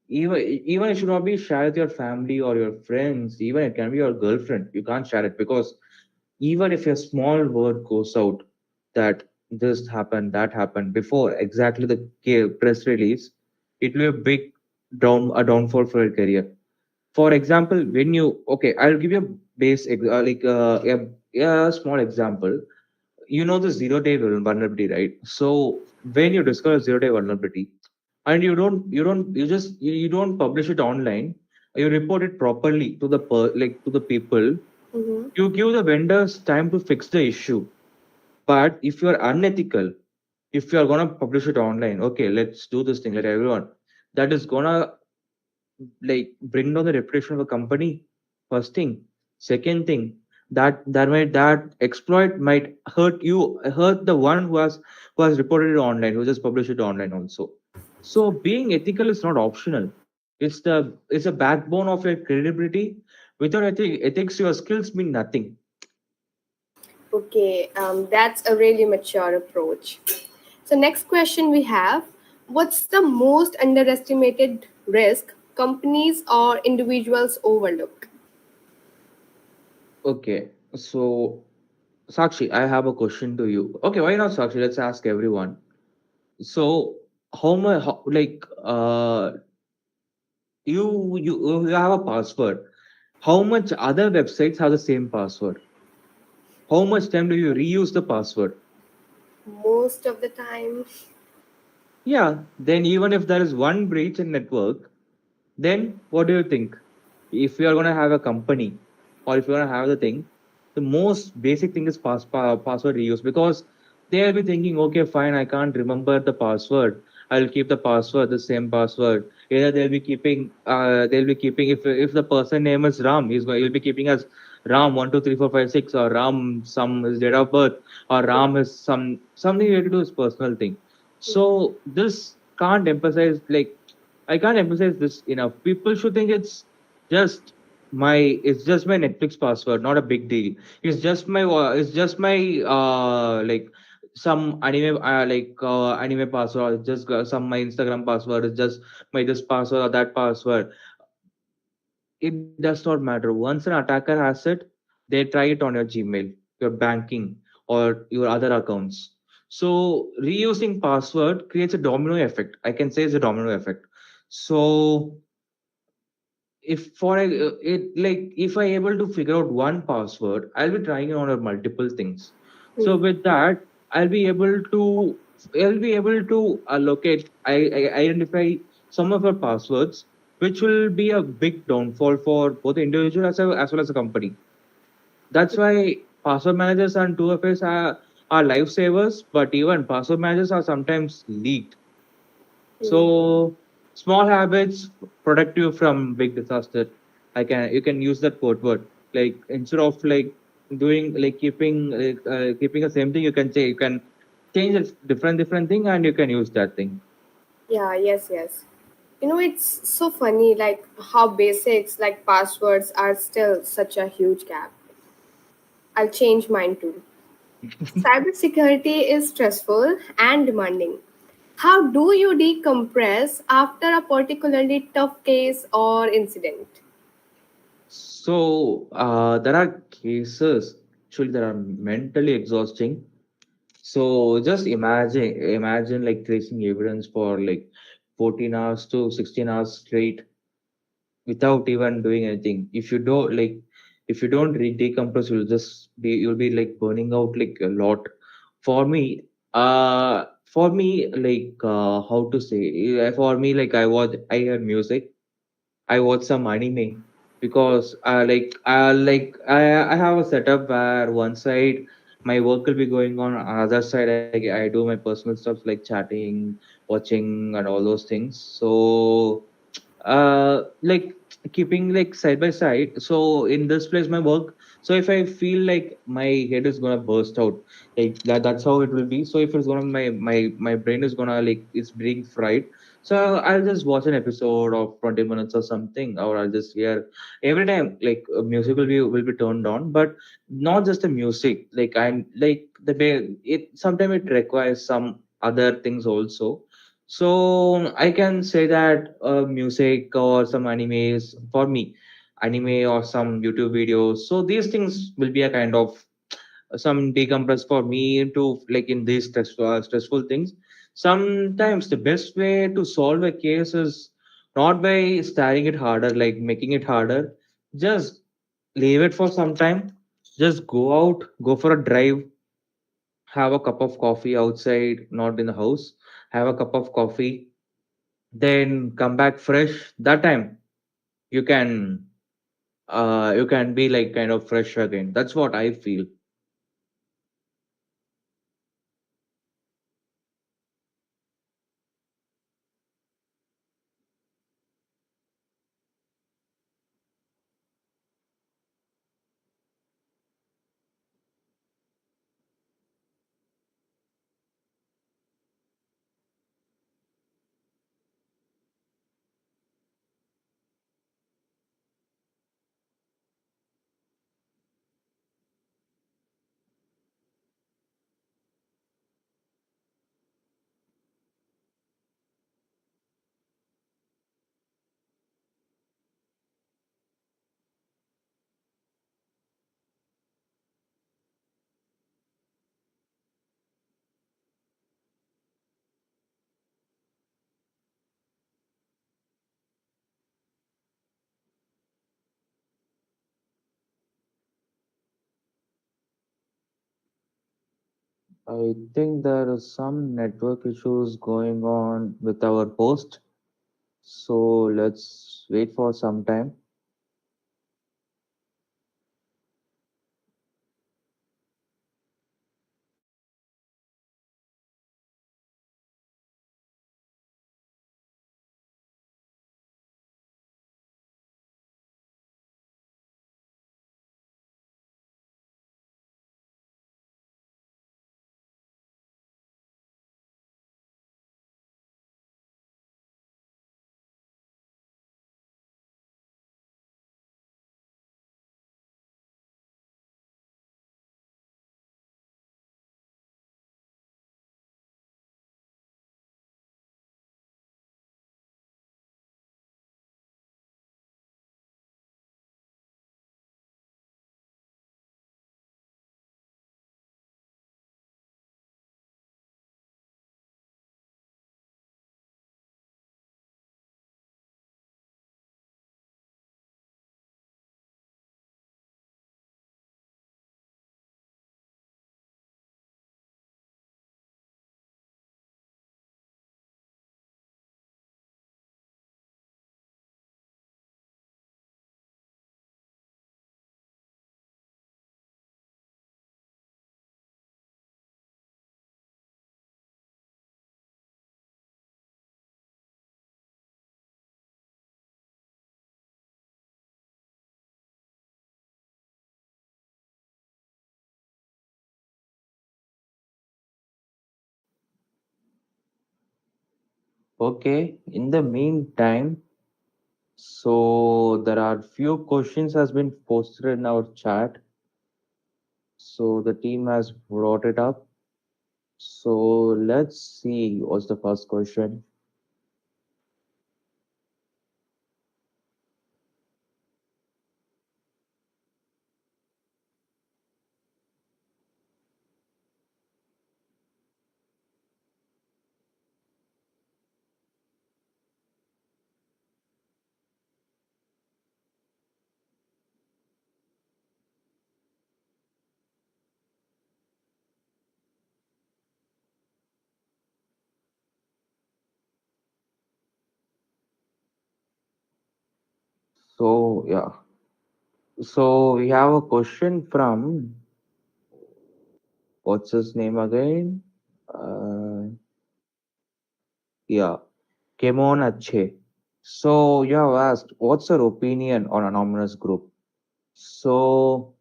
Even it should not be shared with your family or your friends. Even it can be your girlfriend. You can't share it because even if a small word goes out that this happened, that happened before exactly the press release, it will be a big downfall for your career. For example, when you okay, I'll give you a a small example. You know the 0 day vulnerability, right? So when you discover 0 day vulnerability and you don't publish it online, you report it properly to the to the people. Mm-hmm. You give the vendors time to fix the issue. But if you're unethical, if you're gonna publish it online, okay, let's do this thing, let everyone, that is gonna like bring down the reputation of a company. First thing. Second thing, that exploit might hurt the one who has reported it online, who just published it online also. So being ethical is not optional. It's a backbone of your credibility. Without ethics, your skills mean nothing. Okay, that's a really mature approach. So, next question we have: what's the most underestimated risk companies or individuals overlook? Okay, so Sakshi, I have a question to you. Okay, why not Sakshi? Let's ask everyone. So how much like you have a password. How much other websites have the same password? How much time do you reuse the password? Most of the time. Yeah, then even if there is one breach in network, then what do you think? If you are going to have a company or if you want to have the thing, the most basic thing is password reuse because they'll be thinking, okay, fine, I can't remember the password. I'll keep the password, the same password. Either they'll be keeping if the person name is Ram, he'll be keeping as Ram 123456 or Ram some his date of birth or Ram is something related to his personal thing. So this can't emphasize like I can't emphasize this enough. People should think it's just my Netflix password, not a big deal. It's just my like some anime password. It's just some my Instagram password. It's just my this password or that password. It does not matter. Once an attacker has it, they try it on your Gmail, your banking, or your other accounts. So reusing password creates a domino effect. I can say it's a domino effect. So if for it like if I able to figure out one password, I'll be trying it on multiple things. So Hmm. with that, I'll be able to allocate I identify some of our passwords, which will be a big downfall for both the individual as well as a company. That's why password managers and 2FAs are lifesavers, but even password managers are sometimes leaked. Hmm. So small habits protect you from big disaster. You can use that quote word like instead of like doing like keeping the same thing, you can say you can change a different thing and you can use that thing. Yeah, yes, yes. It's so funny, like how basics like passwords are still such a huge gap. I'll change mine too. Cybersecurity is stressful and demanding. How do you decompress after a particularly tough case or incident? So there are cases actually that are mentally exhausting. So just imagine like tracing evidence for like 14 hours to 16 hours straight without even doing anything. If you don't decompress, you'll be like burning out like a lot. For me, how to say? For me, like I hear music, I watch some anime because I have a setup where one side my work will be going on other side I do my personal stuff like chatting, watching and all those things. So like keeping like side by side, so in this place my work, so if I feel like my head is gonna burst out, like that's how it will be. So if it's gonna my brain is gonna like it's being fried, so I'll just watch an episode of 20 minutes or something, or I'll just hear every time like music will be turned on, but not just the music, like I'm like the day it sometimes it requires some other things also. So I can say that music or some animes for me, anime or some YouTube videos. So these things will be a kind of some decompress for me to like in these stressful things. Sometimes the best way to solve a case is not by staring it harder, like making it harder. Just leave it for some time. Just go out, go for a drive, have a cup of coffee outside, not in the house. Have a cup of coffee, then come back fresh. That time you can be like kind of fresh again. That's what I feel. I think there is some network issues going on with our host, so let's wait for some time. Okay, in the meantime, so there are few questions has been posted in our chat. So the team has brought it up. So let's see what's the first question. So yeah, so we have a question from what's his name again? Uh, Yeah, Kemon Ache. So you have asked, what's your opinion on anonymous group? So,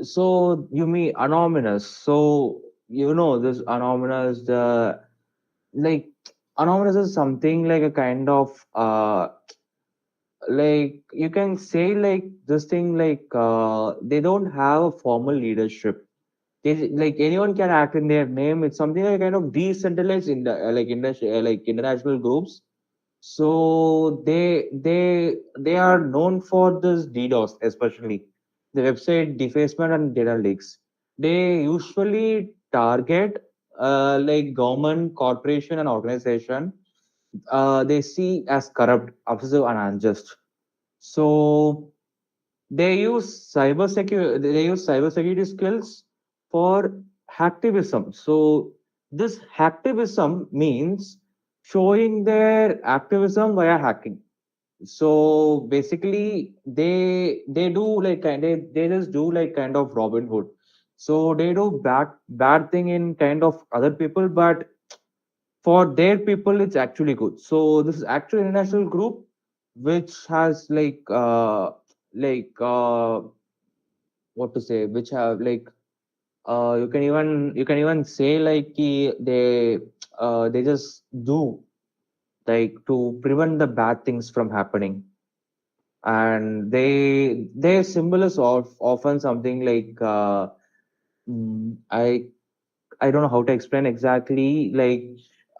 so you mean anonymous? So you know this anonymous, the like anonymous is something like a kind of like you can say like this thing like they don't have a formal leadership. They, like anyone can act in their name. It's something like kind of decentralized in the like international groups. So they are known for this DDoS, especially the website defacement and data leaks. They usually target like government, corporation, and organization. They see as corrupt, obsessive, and unjust. So they use cybersecurity skills for hacktivism. So this hacktivism means showing their activism via hacking. So basically they do like they just do like kind of Robin Hood. So they do bad thing in kind of other people, but for their people it's actually good. So this is actually international group which has like what to say, which have like you can even say like they just do like to prevent the bad things from happening. And their symbol is often something like mm, i I don't know how to explain exactly. Like,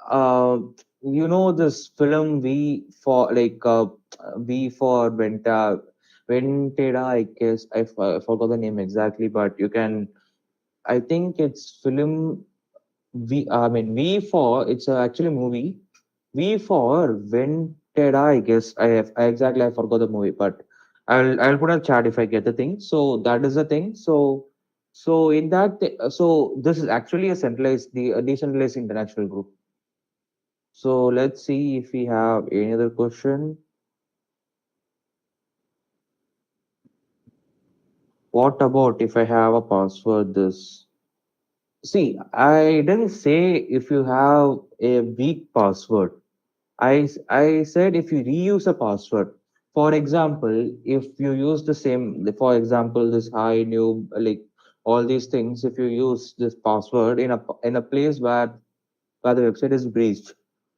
uh, you know, this film V for Ventera. I guess I forgot the name exactly, but you can. I think it's film V. I mean V for it's actually a movie. V for Ventera. I guess I exactly I forgot the movie, but I'll put a chat if I get the thing. So that is the thing. So in so this is actually a decentralized international group. So let's see if we have any other question. What about if I have a password? This see, I didn't say if you have a weak password. I said if you reuse a password. For example, if you use the same, for example, this high new like all these things, if you use this password in a place where the website is breached.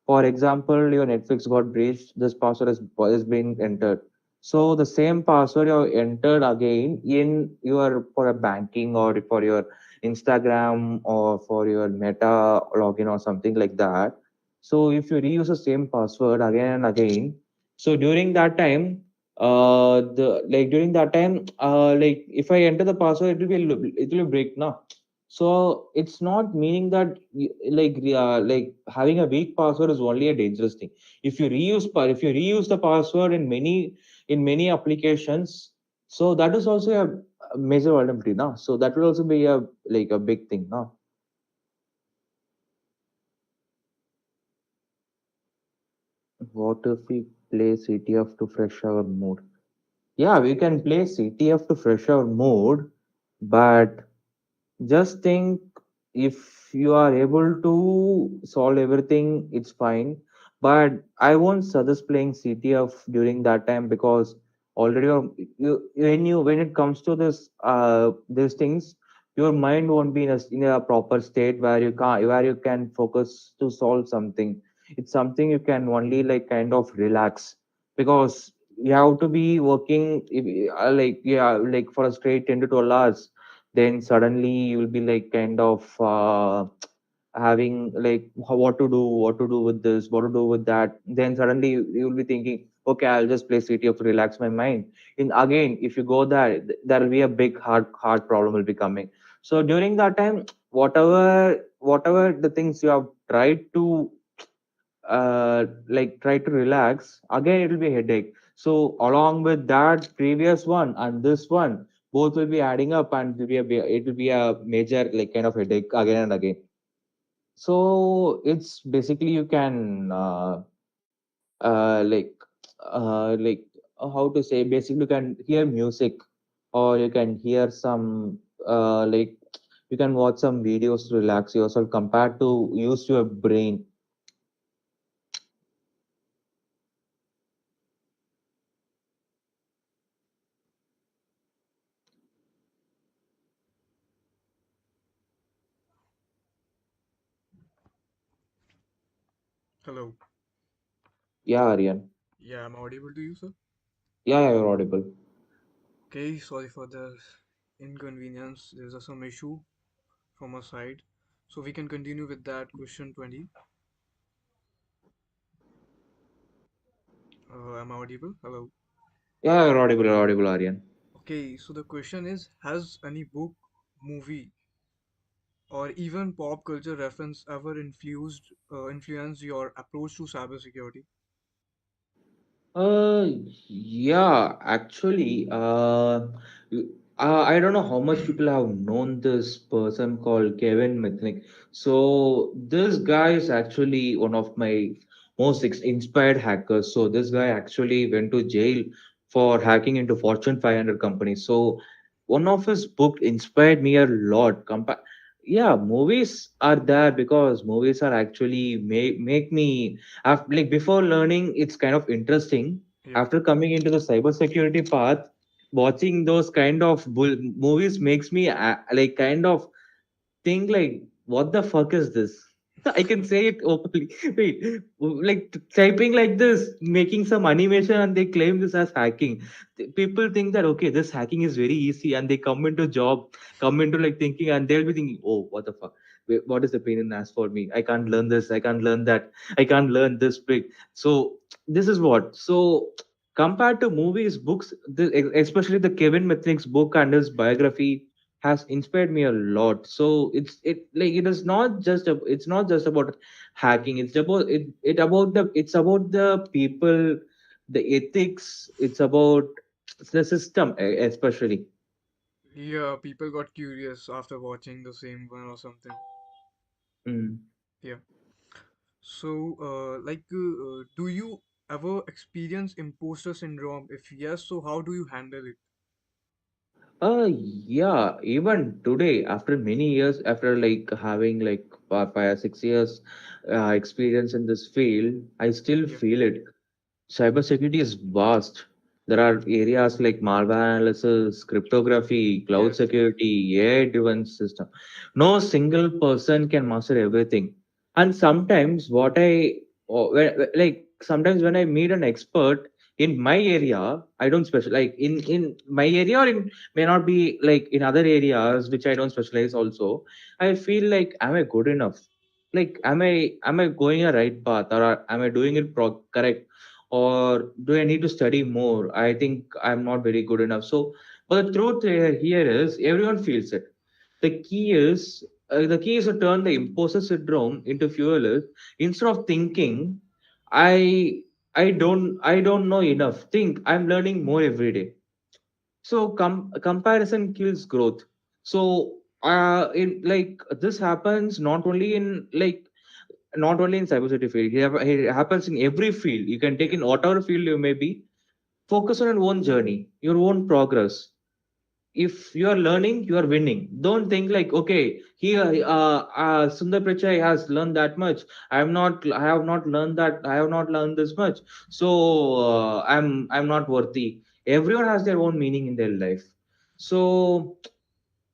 For example, your Netflix got breached, this password is being entered. So the same password you have entered again in your for a banking or for your Instagram or for your Meta login or something like that. So if you reuse the same password again and again, so during that time, during that time, like if I enter the password, it will be break now. So it's not meaning that like having a weak password is only a dangerous thing. If you reuse the password in many applications, so that is also a major vulnerability now. So that will also be a like a big thing now. What if we play CTF to fresh our mood? Yeah, we can play CTF to fresh our mood, but just think, if you are able to solve everything, it's fine. But I won't suggest playing CTF during that time, because already when it comes to these things, your mind won't be in a proper state where you can focus to solve something. It's something you can only like kind of relax, because you have to be working like yeah like for a straight 10 to 12 hours. Then suddenly you will be like kind of having like what to do with this, what to do with that. Then suddenly you will be thinking, okay, I'll just play CTF to relax my mind. In again, if you go there, there will be a big hard problem will be coming. So during that time, whatever the things you have tried to like try to relax, again it will be headache. So along with that previous one and this one, both will be adding up, and it will be a major like kind of headache again and again. So it's basically you can uh like like how to say, basically you can hear music, or you can hear some like you can watch some videos to relax yourself compared to use your brain. Hello. Yeah, Aryan. Yeah, I'm audible to you, sir? Yeah, yeah, you're audible. Okay, sorry for the inconvenience. There's some issue from our side. So we can continue with that question 20. Am I audible? Hello. Yeah, you're audible, Aryan. Okay, so the question is, has any book, movie, or even pop culture reference ever influenced your approach to cybersecurity? Uh, yeah, actually, I don't know how much people have known this person called Kevin Mitnick. So this guy is actually one of my most inspired hackers. So this guy actually went to jail for hacking into Fortune 500 companies. So one of his book inspired me a lot. Yeah, movies are there because movies are actually make me after, like before learning it's kind of interesting. Yeah. After coming into the cybersecurity path, watching those kind of movies makes me like kind of think like, what the fuck is this? I can say it openly. Wait, like typing like this, making some animation, and they claim this as hacking. People think that okay, this hacking is very easy, and they come into job, come into like thinking, and they'll be thinking, oh, what the fuck? Wait, what is the pain in the ass for me? I can't learn this. I can't learn that. I can't learn this big. So this is what. So compared to movies, books, especially the Kevin Mitnick's book and his biography has inspired me a lot. So it like it is not just it's not just about hacking. It's about the people, the ethics. It's about the system, especially. Yeah, people got curious after watching the same one or something. Mm. Yeah. So, do you ever experience imposter syndrome? If yes, so how do you handle it? Yeah, even today, after many years, after like having like 5 or 6 years experience in this field, I still Yeah. feel it. Cybersecurity is vast. There are areas like malware analysis, cryptography, cloud Yes, yes. security, AI-driven system. No single person can master everything. And sometimes like sometimes when I meet an expert in my area, I don't special like in my area, or in may not be like in other areas which I don't specialize. Also, I feel like, am I good enough? Like, am I going a right path, or am I doing it correct? Or do I need to study more? I think I'm not very good enough. So, but the truth here is everyone feels it. The key is to turn the imposter syndrome into fuel. Is instead of thinking, I I don't know enough. Think I'm learning more every day. So comparison kills growth. So in like this happens not only in cybersecurity field. It happens in every field. You can take Yeah. in whatever field you may be. Focus on your own journey, your own progress. If you are learning, you are winning. Don't think like, okay, here Sundar Pichai has learned that much. I have not learned that. I have not learned this much. So I'm not worthy. Everyone has their own meaning in their life. So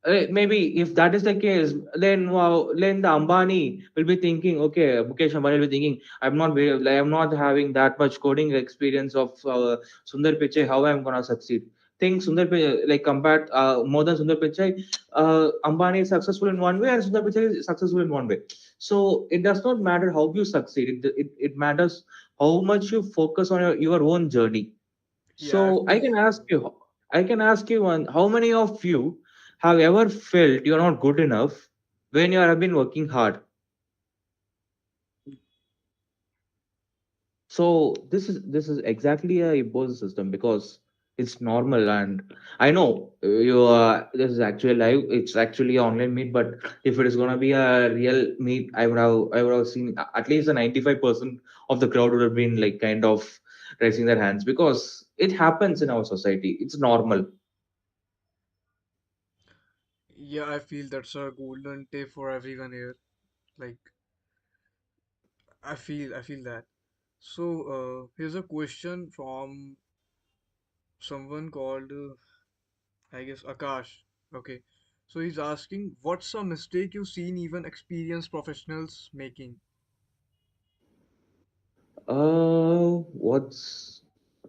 maybe if that is the case, then wow, then the Ambani will be thinking, okay, Mukesh Ambani will be thinking, I'm not having that much coding experience of Sundar Pichai. How I'm gonna succeed? Think Sundar Pichai, like compared more than Sundar Pichai, Ambani is successful in one way and Sundar Pichai is successful in one way. So it does not matter how you succeed. It matters how much you focus on your own journey. Yeah, I So feel I can ask you one, how many of you have ever felt you're not good enough when you have been working hard? So this is exactly a imposed system because it's normal, and I know you this is actually live. It's actually an online meet, but if it is gonna be a real meet, I would have seen at least a 95% of the crowd would have been like kind of raising their hands because it happens in our society. It's normal. yeah, I feel that's a golden tip for everyone here. Like I feel that. So, here's a question from someone called I guess Akash. Okay. So he's asking, what's a mistake you've seen even experienced professionals making? What's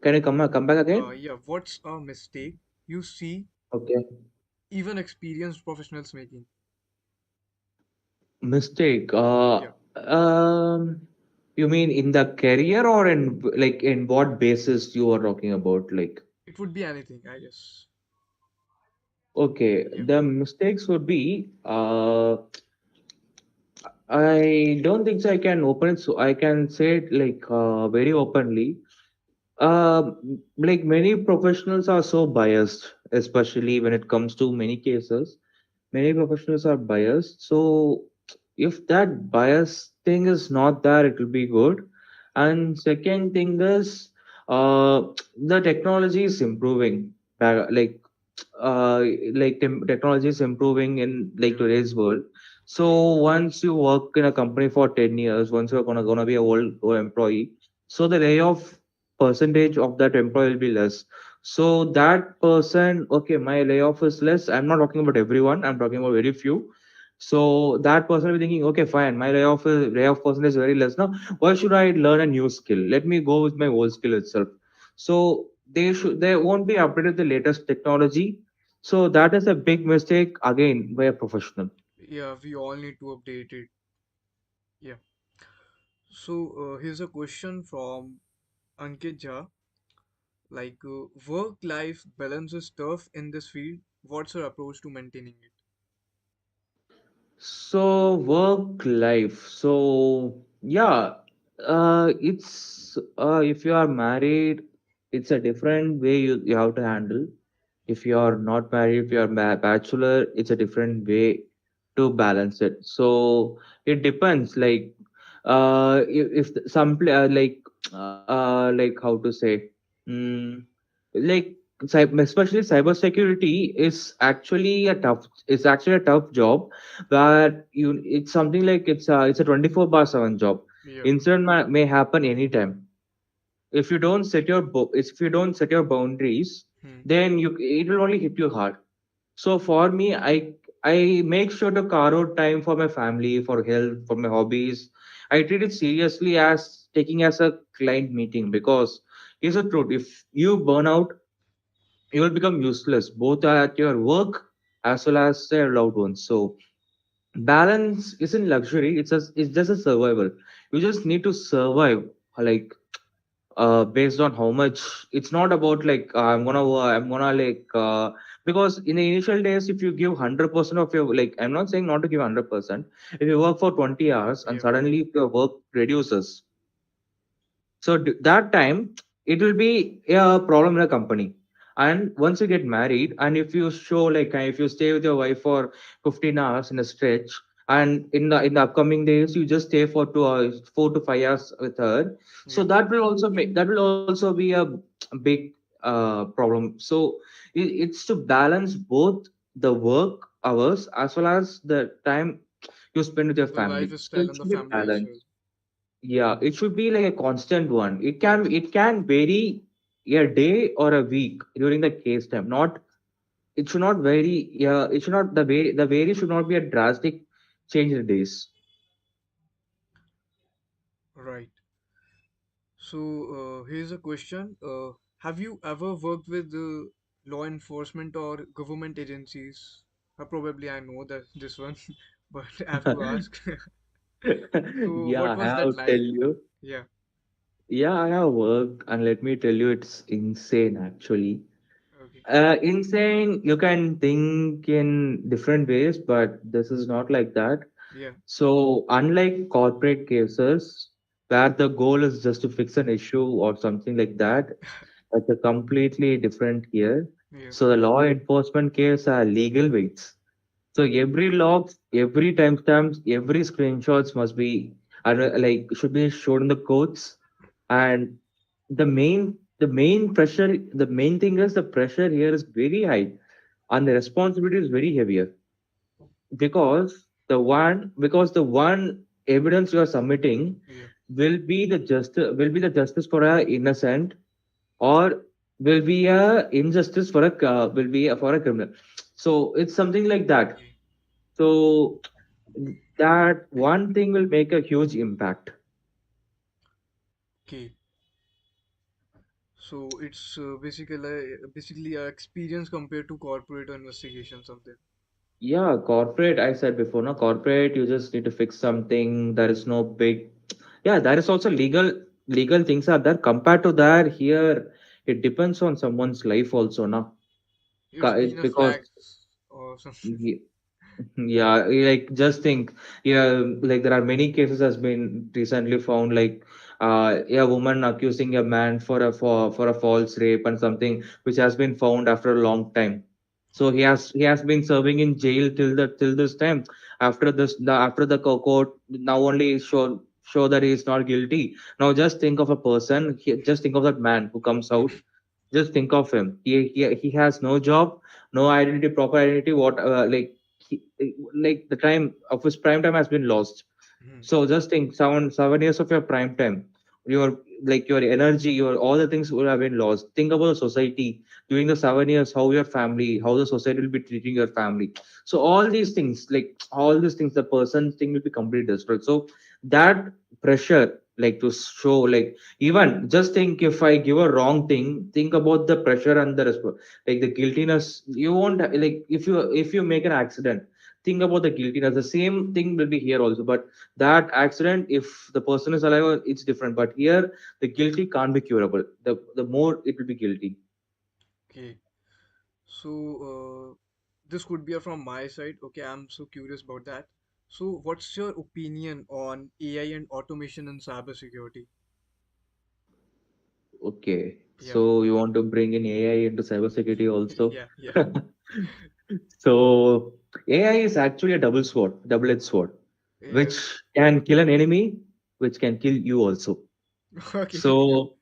can you come back again? Yeah, what's a mistake you see Okay. even experienced professionals making? Mistake. Yeah, You mean in the career or in like in what basis you are talking about? Like, it would be anything, I guess. okay, Yeah, the mistakes would be. I don't think so. I can open it, so I can say it like very openly. Like many professionals are so biased, especially when it comes to many cases. Many professionals are biased. So if that bias thing is not there, it will be good. And second thing is, uh, the technology is improving. Like technology is improving in like yeah, today's world. So once you work in a company for 10 years, once you're gonna be a old employee, so the layoff percentage of that employee will be less. So that person, okay, my layoff is less. I'm not talking about everyone. I'm talking about very few. So that person will be thinking, okay, fine, my layoff percentage is very less now. Why should I learn a new skill? Let me go with my old skill itself. So they won't be updated the latest technology. So that is a big mistake again by a professional. yeah. We all need to update it. Yeah. So here's a question from Ankit Jha. Like, work-life balance is tough in this field. What's your approach to maintaining it? So work life. So yeah, it's if you are married, it's a different way you have to handle. If you are not married, if you are bachelor, it's a different way to balance it. So it depends. Like if some like how to say, mm, like especially cybersecurity is actually a tough. It's actually a tough job, but you it's something like it's a 24/7 job. Yeah. Incident may happen anytime. If you don't set your if you don't set your boundaries, Hmm. then you it will only hit you hard. So for me, I make sure to carve out time for my family, for health, for my hobbies. I treat it seriously as taking as a client meeting, because here's the truth: if you burn out, you will become useless both at your work as well as your loved ones. So balance isn't luxury, it's just a survival. You just need to survive, like based on how much. It's not about like I'm gonna like because in the initial days, if you give 100% of your, like, I'm not saying not to give 100%. If you work for 20 hours and Yeah. suddenly if your work reduces, so that time it will be a problem in a company. And once you get married, and if you show like if you stay with your wife for 15 hours in a stretch, and in the upcoming days you just stay for 2 hours, 4 to 5 hours with her, so Yeah. that will also be a big problem. So it's to balance both the work hours as well as the time you spend with your The family. So lifestyle it and the should be family as well. balanced. Yeah, it should be like a constant one. It can vary a day or a week during the case time. Not it should not vary. Yeah, it should not the vary should not be a drastic change in days. Right. So here's a question. Have you ever worked with law enforcement or government agencies? Probably I know that this one, but I have to ask. So Yeah, what I was have that to tell like? you. Yeah. Yeah, I have worked, and let me tell you, it's insane actually. Okay. Insane. You can think in different ways, but this is not like that. Yeah. So, unlike corporate cases where the goal is just to fix an issue or something like that, it's a completely different here. Yeah. So, the law enforcement case are legal weights. So, every log, every timestamps, every screenshots must be like should be shown in the courts. And the main thing is the pressure here is very high, and the responsibility is very heavier, because the one evidence you are submitting Yeah. will be the justice for a innocent, or will be for a criminal. So it's something like that. Okay. So that one thing will make a huge impact. Okay, so it's basically a experience compared to corporate or investigation something. Yeah, corporate, I said before, no, corporate, you just need to fix something. There is no big, yeah, there is also legal things are there. Compared to that, here, it depends on someone's life also, no? It's It's been a because, flag or something. ye- yeah, like just think, yeah, like there are many cases has been recently found, like a woman accusing a man for a false rape and something which has been found after a long time. So he has been serving in jail till this time. After after the court now only show that he is not guilty. Now just think of a person. Just think of that man who comes out. Just think of him. He has no job, no identity, proper identity. What he, like the time of his prime time has been lost. Hmm. So just think, 7 years of your prime time, your energy, your all the things would have been lost. Think about the society during the 7 years, how your family, how the society will be treating your family. So all these things, like all these things, the person's thing will be completely destroyed. So that pressure, like to show, like even just think if I give a wrong thing, think about the pressure and like the guiltiness. You won't like if you make an accident. Think about the guiltiness. The same thing will be here also, but that accident, if the person is alive, it's different. But here the guilty can't be curable. The more it will be guilty. Okay, so this could be from my side. Okay, I'm so curious about that. So, what's your opinion on AI and automation in cybersecurity? Okay, Yeah, so you want to bring in AI into cybersecurity also. yeah, yeah, So AI is actually a double-edged sword, yeah. which can kill an enemy, which can kill you also. Okay, So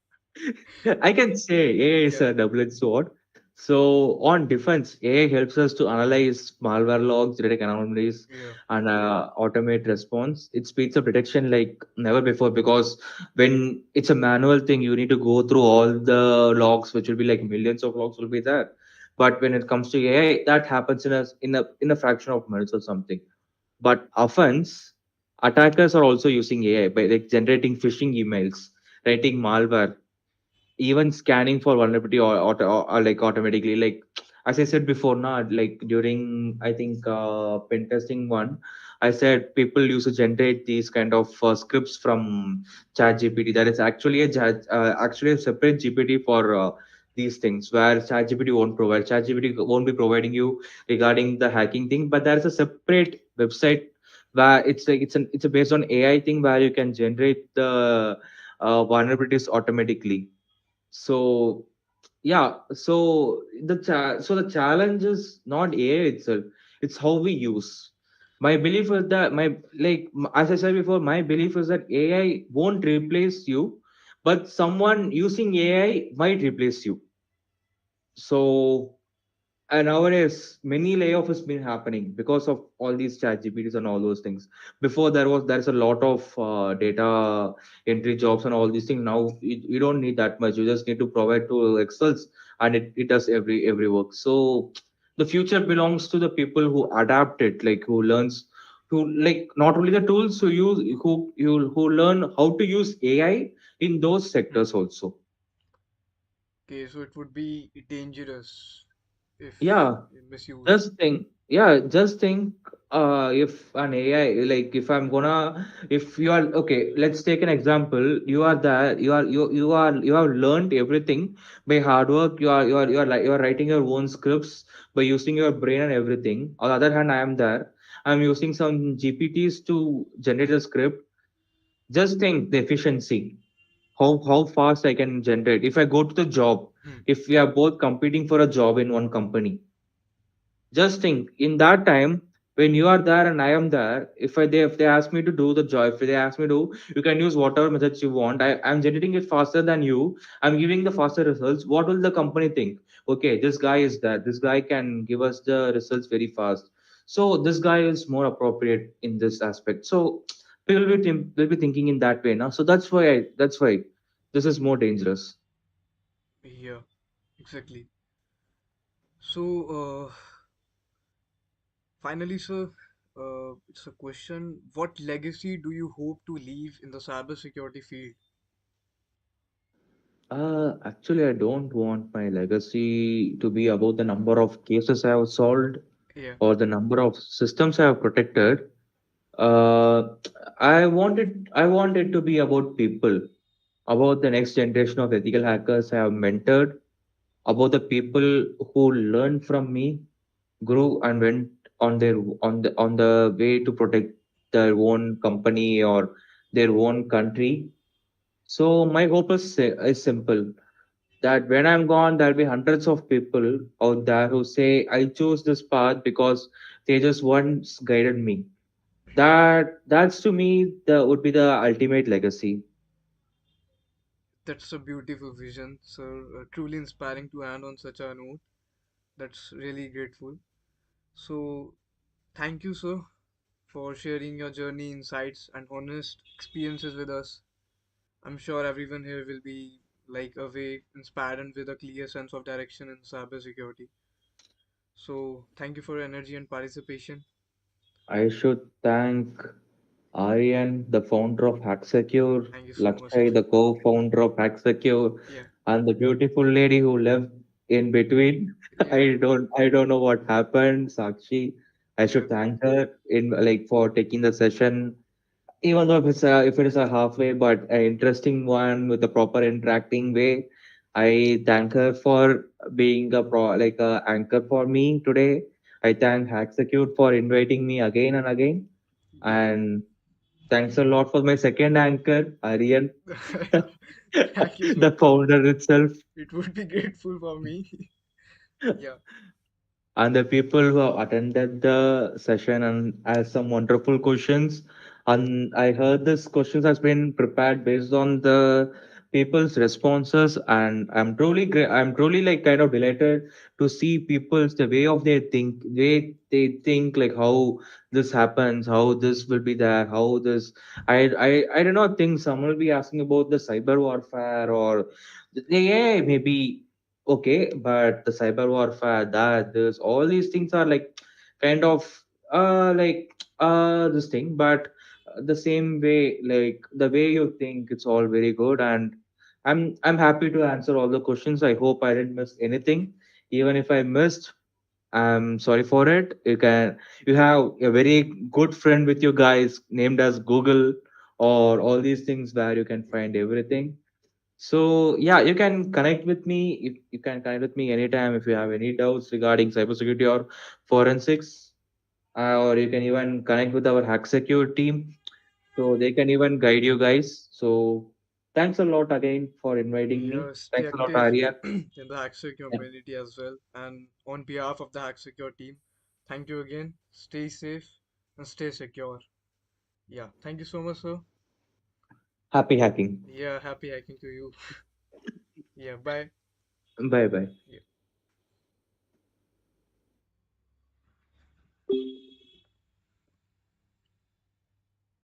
I can say AI is yeah, a double-edged sword. So on defense, AI helps us to analyze malware logs, detect anomalies, yeah. and automate response. It speeds up detection like never before because when it's a manual thing, you need to go through all the logs, which will be like millions of logs will be there. But when it comes to AI, that happens in a fraction of minutes or something. But offense, attackers are also using AI by like generating phishing emails, writing malware, even scanning for vulnerability or like automatically, like as I said before now, like during I think pen testing one, I said people used to generate these kind of scripts from chat gpt. That is actually actually a separate gpt for these things where chat gpt won't provide. Chat gpt won't be providing you regarding the hacking thing, but there is a separate website where it's like it's a based on AI thing where you can generate the vulnerabilities automatically. So yeah, so the challenge is not AI itself, it's how we use. My belief is that as I said before, my belief is that AI won't replace you, but someone using AI might replace you. So and nowadays, many layoffs has been happening because of all these chat GPTs and all those things. Before there's a lot of data entry jobs and all these things. Now you don't need that much. You just need to provide to Excels and it does every work. So the future belongs to the people who adapt it, like who learns who like not only the tools who learn how to use AI in those Hmm. sectors also. Okay, so it would be dangerous if Yeah, misused. just think, if an AI, like if you are okay, let's take an example. You are there, you have learned everything by hard work. You are writing your own scripts by using your brain and everything. On the other hand, I am there. I'm using some GPTs to generate a script. Just think the efficiency, how fast I can generate. If I go to the job, Hmm. if we are both competing for a job in one company, just think in that time when you are there and I am there. If they ask me to do the job, if they ask me to, you can use whatever methods you want. I'm generating it faster than you. I'm giving the faster results. What will the company think? Okay, this guy is there. This guy can give us the results very fast. So this guy is more appropriate in this aspect. So people will be thinking in that way now. So that's why this is more dangerous. Yeah, exactly. So, finally, sir, it's a question. What legacy do you hope to leave in the cybersecurity field? Actually, I don't want my legacy to be about the number of cases I have solved Yeah, or the number of systems I have protected. Uh, I want it to be about people, about the next generation of ethical hackers I have mentored, about the people who learned from me, grew and went on the way to protect their own company or their own country. So my hope is simple that when I'm gone, there'll be hundreds of people out there who say, I chose this path because they just once guided me. That's to me the would be the ultimate legacy. that's a beautiful vision, sir. Truly inspiring to end on such a note. That's really grateful. So, thank you, sir, for sharing your journey, insights, and honest experiences with us. I'm sure everyone here will be like away, inspired, and with a clear sense of direction in cybersecurity. So, thank you for your energy and participation. I should thank Aryan, the founder of HackSecure, Thank you so much, sir. Lakshay, the co-founder of HackSecure, Yeah, and the beautiful lady who left in between. yeah, I don't know what happened, Sakshi. I yeah, should thank her in like for taking the session, even though if it is a halfway but an interesting one with a proper interacting way. I thank her for being like a anchor for me today. I thank Hacksecute for inviting me again and again, yeah. and thanks a lot for my second anchor, Arian, Thank you so the much. founder itself. It would be grateful for me. Yeah, And the people who have attended the session and asked some wonderful questions. And I heard this questions has been prepared based on the people's responses, and I'm truly great. I'm truly like kind of delighted to see people's the way of their think, way they think, like how this happens, how this will be there, how this. I do not think someone will be asking about the cyber warfare or yeah maybe okay, but the cyber warfare, that this all these things are like kind of like this thing, but the same way, like the way you think, it's all very good, and I'm happy to answer all the questions. I hope I didn't miss anything. Even if I missed, I'm sorry for it. You have a very good friend with you guys named as Google or all these things where you can yeah, find everything. So yeah, you can connect with me. You can connect with me anytime if you have any doubts regarding cybersecurity or forensics, or you can even connect with our hack secure team, so they can even guide you guys. So thanks a lot again for inviting me. yeah. Stay Thanks a lot, active Arya. in the Hacksecure community as well. And on behalf of the Hacksecure team, thank you again. Stay safe and stay secure. Yeah, thank you so much, sir. Happy hacking. Yeah, happy hacking to you. Yeah, bye. Bye bye. Yeah.